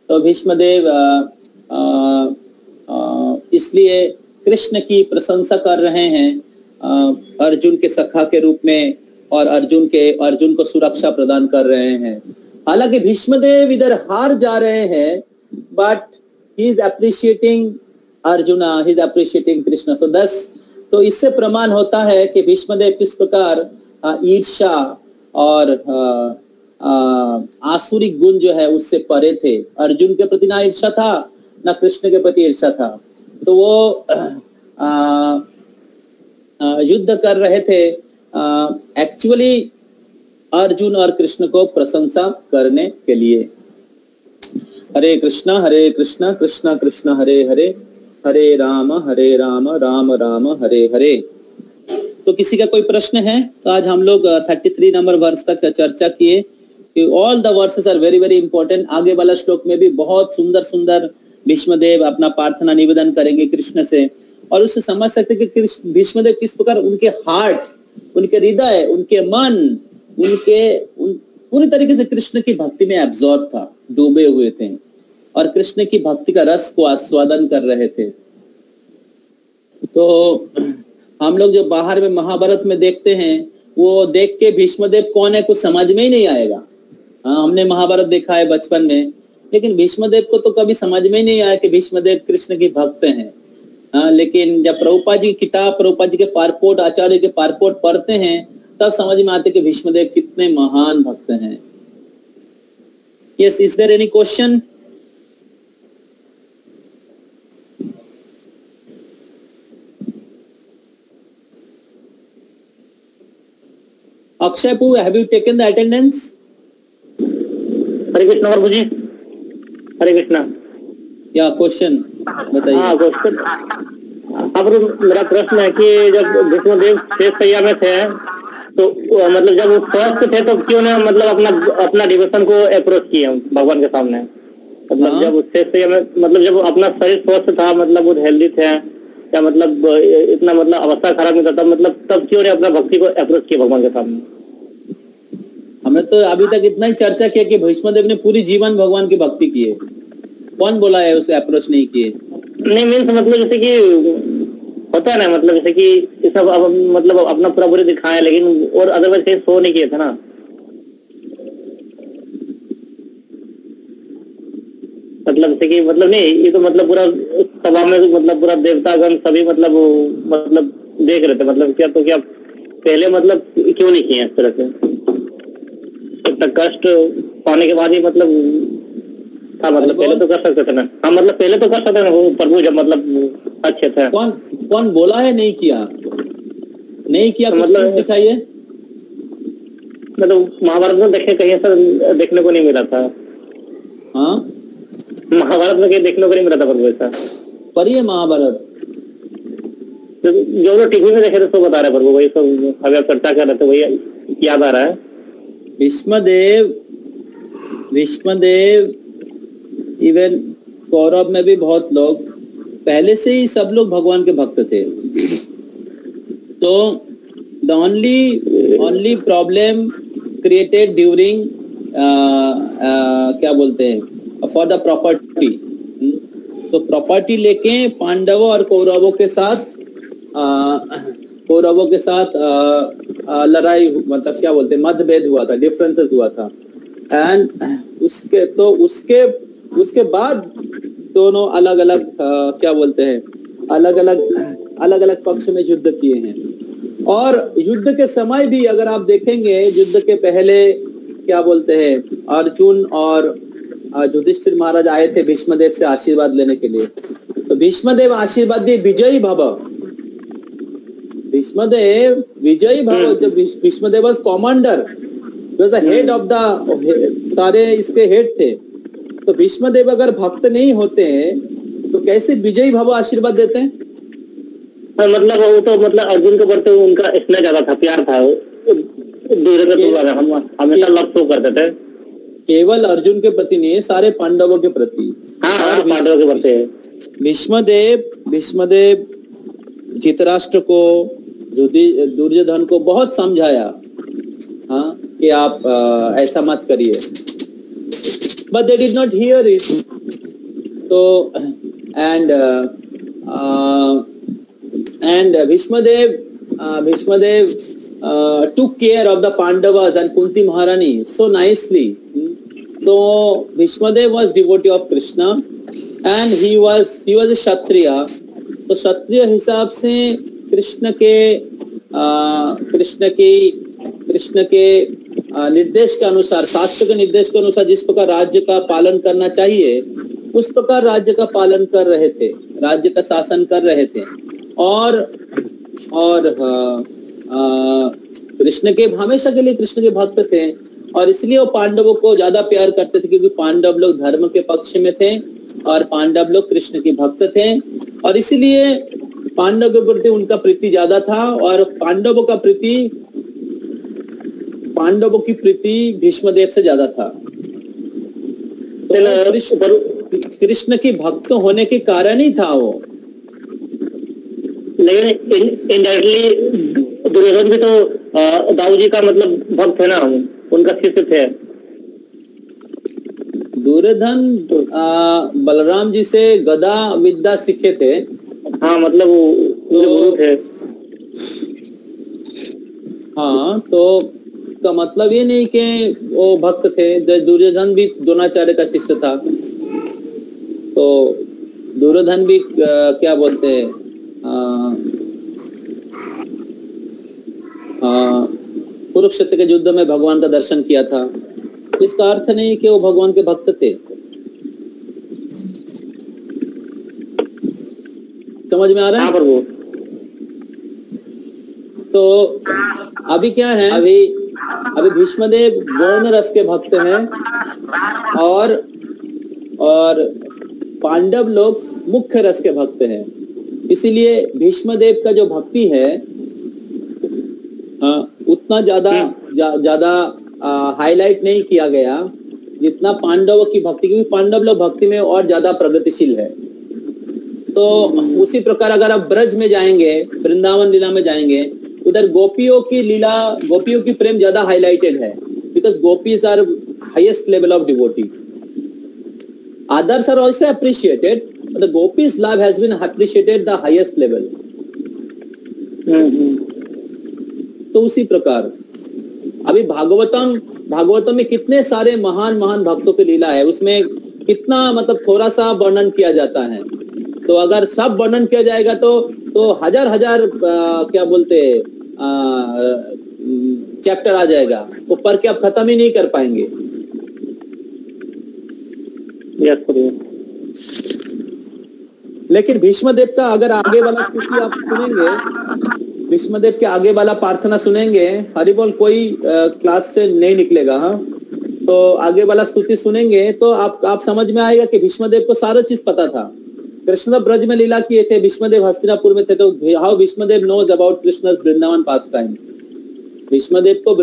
तो भीष्मदेव इसलिए कृष्ण की प्रशंसा कर रहे हैं अर्जुन के सखा के रूप में, और अर्जुन को सुरक्षा प्रदान कर रहे हैं। हालांकि भीष्मदेव इधर हार जा रहे हैं, but he is appreciating arjuna, he is appreciating Krishna. तो इससे प्रमाण होता है कि भीष्मदेव किस प्रकार ईर्ष्या और आसुरिक गुण जो है उससे परे थे। अर्जुन के प्रति ना ईर्ष्या था, ना कृष्ण के प्रति ईर्ष्या था। तो वो युद्ध कर रहे थे एक्चुअली अर्जुन और कृष्ण को प्रशंसा करने के लिए। हरे कृष्णा कृष्णा कृष्णा हरे हरे, हरे राम राम राम हरे हरे। तो किसी का कोई प्रश्न है? तो आज हम लोग 33 नंबर वर्ष तक चर्चा किए कि all the verses are very very important. आगे वाला श्लोक में भी बहुत सुंदर सुंदर भीष्मदेव अपना प्रार्थना निवेदन करेंगे कृष्ण से, और उससे समझ सकते कि भीष्मदेव किस प्रकार उनके हार्ट, उनके हृदय, उनके मन, पूरी तरीके से कृष्ण की भक्ति में एब्जॉर्ब था, डूबे हुए थे और कृष्ण की भक्ति का रस को आस्वादन कर रहे थे। तो हम लोग जो बाहर में महाभारत में देखते हैं, वो देख के भीष्मदेव कौन है कुछ समझ में ही नहीं आएगा। हमने महाभारत देखा है बचपन में, लेकिन भीष्मदेव को तो कभी समझ में ही नहीं आया कि भीष्मदेव कृष्ण की भक्त हैं। लेकिन जब प्रभुपाद जी की किताब, प्रभुपाद जी के पारपोट, आचार्य के पारपोट पढ़ते हैं, तब समझ में आते कि भीष्मदेव कितने महान भक्त हैं। Yes, is there any question? Akshay Poo, have you taken the attendance? Hare Krishna प्रभु जी, हरे कृष्णा। या क्वेश्चन बताइए। हाँ, क्वेश्चन। अब मेरा प्रश्न है कि जब भीष्मदेव शेषशय्या में थे, तो मतलब जब वो स्वस्थ थे तो क्यों ना मतलब अपना डिवोशन को अप्रोच किए भगवान के सामने? मतलब जब शेषशय्या में, मतलब जब अपना शरीर स्वस्थ था, मतलब वो हेल्दी थे, या मतलब इतना मतलब अवस्था खराब नहीं था, मतलब तब क्यों ने अपना भक्ति को अप्रोच किया भगवान के सामने? हमने तो अभी तक इतना ही चर्चा किया कि भीष्मदेव ने पूरी जीवन भगवान की भक्ति की है। कौन बोला है उसे अप्रोच नहीं किए? नहीं मीन्स मतलब जैसे कि होता है ना, मतलब जैसे कि ये सब मतलब अपना पूरा पूरी दिखाया, लेकिन और अदरवाइज कहीं शो नहीं किए थे ना। मतलब जैसे कि मतलब नहीं, ये तो मतलब पूरा सभा में मतलब पूरा देवतागण सभी मतलब देख रहे थे, मतलब क्या तो क्या पहले मतलब क्यों नहीं किए इस तरह से? इतना कष्ट पाने के बाद ही मतलब था, मतलब पहले तो कर सकते थे ना। हाँ, मतलब पहले तो कर सकते थे ना प्रभु, जब मतलब अच्छे थे। कौन बोला है नहीं किया? नहीं किया तो मतलब दिखाइए। मतलब महाभारत में देखे कहीं ऐसा देखने को नहीं मिला था। हाँ, महाभारत में कहीं देखने को नहीं मिला था प्रभु ऐसा। पढ़िए महाभारत। जो लोग टीवी में देखे थे तो बता रहे प्रभु, वही सब अभी आप चर्चा कर रहे थे, वही याद आ रहा है। भीष्मदेव इवन कौरव में भी बहुत लोग पहले से ही सब लोग भगवान के भक्त थे। तो the only problem created during क्या बोलते हैं फॉर द प्रॉपर्टी। तो प्रॉपर्टी लेके पांडवों और कौरवों के साथ लड़ाई, मतलब क्या बोलते हैं मतभेद हुआ था, डिफरेंसेस हुआ था। एंड उसके बाद दोनों अलग अलग क्या बोलते हैं अलग अलग पक्ष में युद्ध किए हैं। और युद्ध के समय भी अगर आप देखेंगे, युद्ध के पहले क्या बोलते हैं अर्जुन और युधिष्ठिर महाराज आए थे भीष्मदेव से आशीर्वाद लेने के लिए, तो भीष्मदेव आशीर्वाद दिए विजयी भव। भीष्मदेव विजयी भव, जो Bhishmadev was commander, was the head of the, सारे इसके हेड थे। तो भीष्मदेव अगर भक्त नहीं होते तो कैसे विजयी भव आशीर्वाद देते हैं? मतलब वो तो मतलब अर्जुन के प्रति उनका स्नेह ज्यादा था, प्यार था, हमेशा लव तो करते थे। केवल अर्जुन के प्रति नहीं, सारे पांडवों के प्रति। हाँ, पांडवों के प्रति। भीष्मदेव धृतराष्ट्र को, दुर्योधन को बहुत समझाया, हाँ, कि आप ऐसा मत करिए, but they did not hear it. So and Bhishmadev took care of the Pandavas and Kunti Maharani so nicely. So Bhishmadev was devotee of Krishna and he was a Kshatriya. तो क्षत्रिय हिसाब से कृष्ण के निर्देश के अनुसार, शास्त्र के निर्देश के अनुसार जिस प्रकार राज्य का पालन करना चाहिए उस प्रकार राज्य का पालन कर रहे थे, राज्य का शासन कर रहे थे। और कृष्ण के, हमेशा के लिए कृष्ण के भक्त थे और इसलिए वो पांडवों को ज्यादा प्यार करते थे, क्योंकि पांडव लोग धर्म के पक्ष में थे और पांडव लोग कृष्ण के भक्त थे, और इसीलिए पांडव के प्रति उनका प्रीति ज्यादा था। और पांडवों की प्रीति भीष्मदेव से ज्यादा था। तो कृष्ण के भक्त होने के कारण ही था वो। लेकिन इनडायरेक्टली दुर्योधन भी तो दाऊ जी का मतलब भक्त है ना, उनका शिष्य थे। दुर्योधन बलराम जी से गदा विद्या सीखे थे। हाँ, मतलब वो गुरु थे। हाँ, तो का मतलब ये नहीं कि वो भक्त थे। दुर्योधन भी द्रोणाचार्य का शिष्य था, तो दुर्योधन भी क्या बोलते हैं, कुरुक्षेत्र के युद्ध में भगवान का दर्शन किया था। इसका अर्थ नहीं कि वो भगवान के भक्त थे। समझ में आ रहा है? प्रभु। तो अभी क्या है, अभी भीष्मदेव गौण रस के भक्त हैं और पांडव लोग मुख्य रस के भक्त हैं। इसीलिए भीष्मदेव का जो भक्ति है उतना ज्यादा हाईलाइट नहीं किया गया जितना पांडवों की भक्ति, क्योंकि पांडव लोग भक्ति में और ज्यादा प्रगतिशील है। तो उसी प्रकार अगर आप ब्रज में जाएंगे, वृंदावन लीला में जाएंगे, उधर गोपियों की प्रेम ज्यादा हाईलाइटेड है, because gopis are highest level of devotee. Others are also appreciated, but the gopis' love has been appreciated the highest level. तो उसी प्रकार अभी भागवतम में कितने सारे महान भक्तों की लीला है, उसमें कितना मतलब थोड़ा सा वर्णन किया जाता है। तो अगर सब वर्णन किया जाएगा तो हजार क्या बोलते चैप्टर आ जाएगा, वो पढ़ के आप खत्म ही नहीं कर पाएंगे। लेकिन भीष्मदेव का अगर आगे वाला स्तुति आप सुनेंगे, भीष्मदेव के आगे वाला प्रार्थना सुनेंगे, हरि बोल कोई क्लास से नहीं निकलेगा। हाँ, तो आगे वाला स्तुति सुनेंगे तो आप समझ में आएगा कि भीष्मदेव को सारा चीज पता था। कृष्ण ब्रज में लीला किए थे, भीष्मदेव हस्तिनापुर में थे, तो how Bhishmadev knows about Krishna's Vrindavan pastime. Bhishmadev को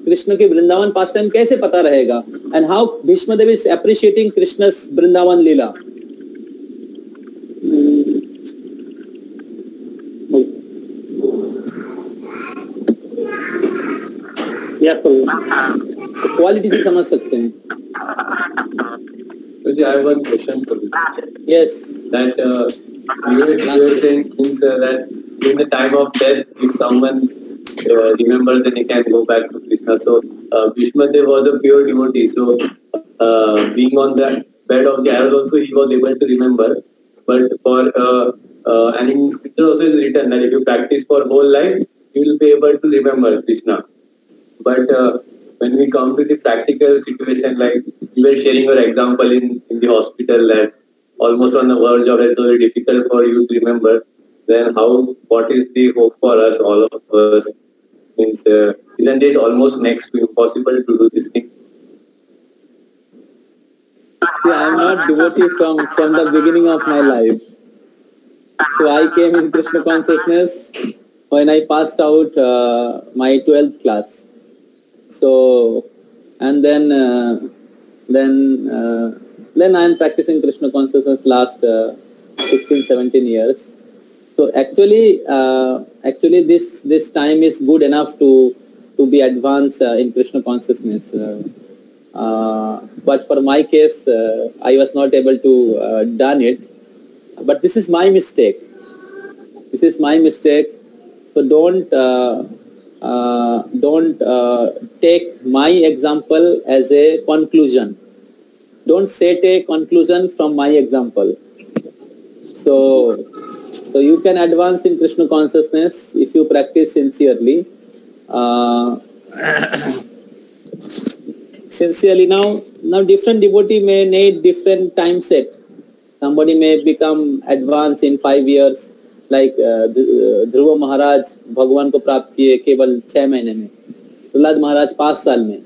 कृष्ण के वृंदावन पास टाइम कैसे पता रहेगा? And how Bhishmadev is appreciating Krishna's Vrindavan लीला। क्वालिटी से समझ सकते हैं। I have one question for you. Yes. That you were saying that in the time of death, if someone remembers, then he can go back to Krishna. So Bhishmadev was a pure devotee. So being on that bed of the arrows also, he was able to remember. But and in scripture also is written that if you practice for whole life, you will be able to remember Krishna. But when we come to the practical situation, like you were sharing your example in the hospital that almost on the verge of it's very difficult for you to remember, then what is the hope for us, all of us? Means, isn't it almost next to impossible to do this thing? See, I am not devotee from the beginning of my life. So I came in Krishna consciousness when I passed out my 12th class. So, and then I am practicing Krishna consciousness last 16-17 years. So actually this time is good enough to be advanced in Krishna consciousness. But for my case, I was not able to done it. But this is my mistake. This is my mistake. So don't take my example as a conclusion. Don't set a conclusion from my example. So you can advance in Krishna consciousness if you practice sincerely. Sincerely now different devotee may need different time set. Somebody may become advanced in 5 years, like ध्रुव महाराज भगवान को प्राप्त किए केवल 6 महीने में, प्रहलाद महाराज 5 साल में.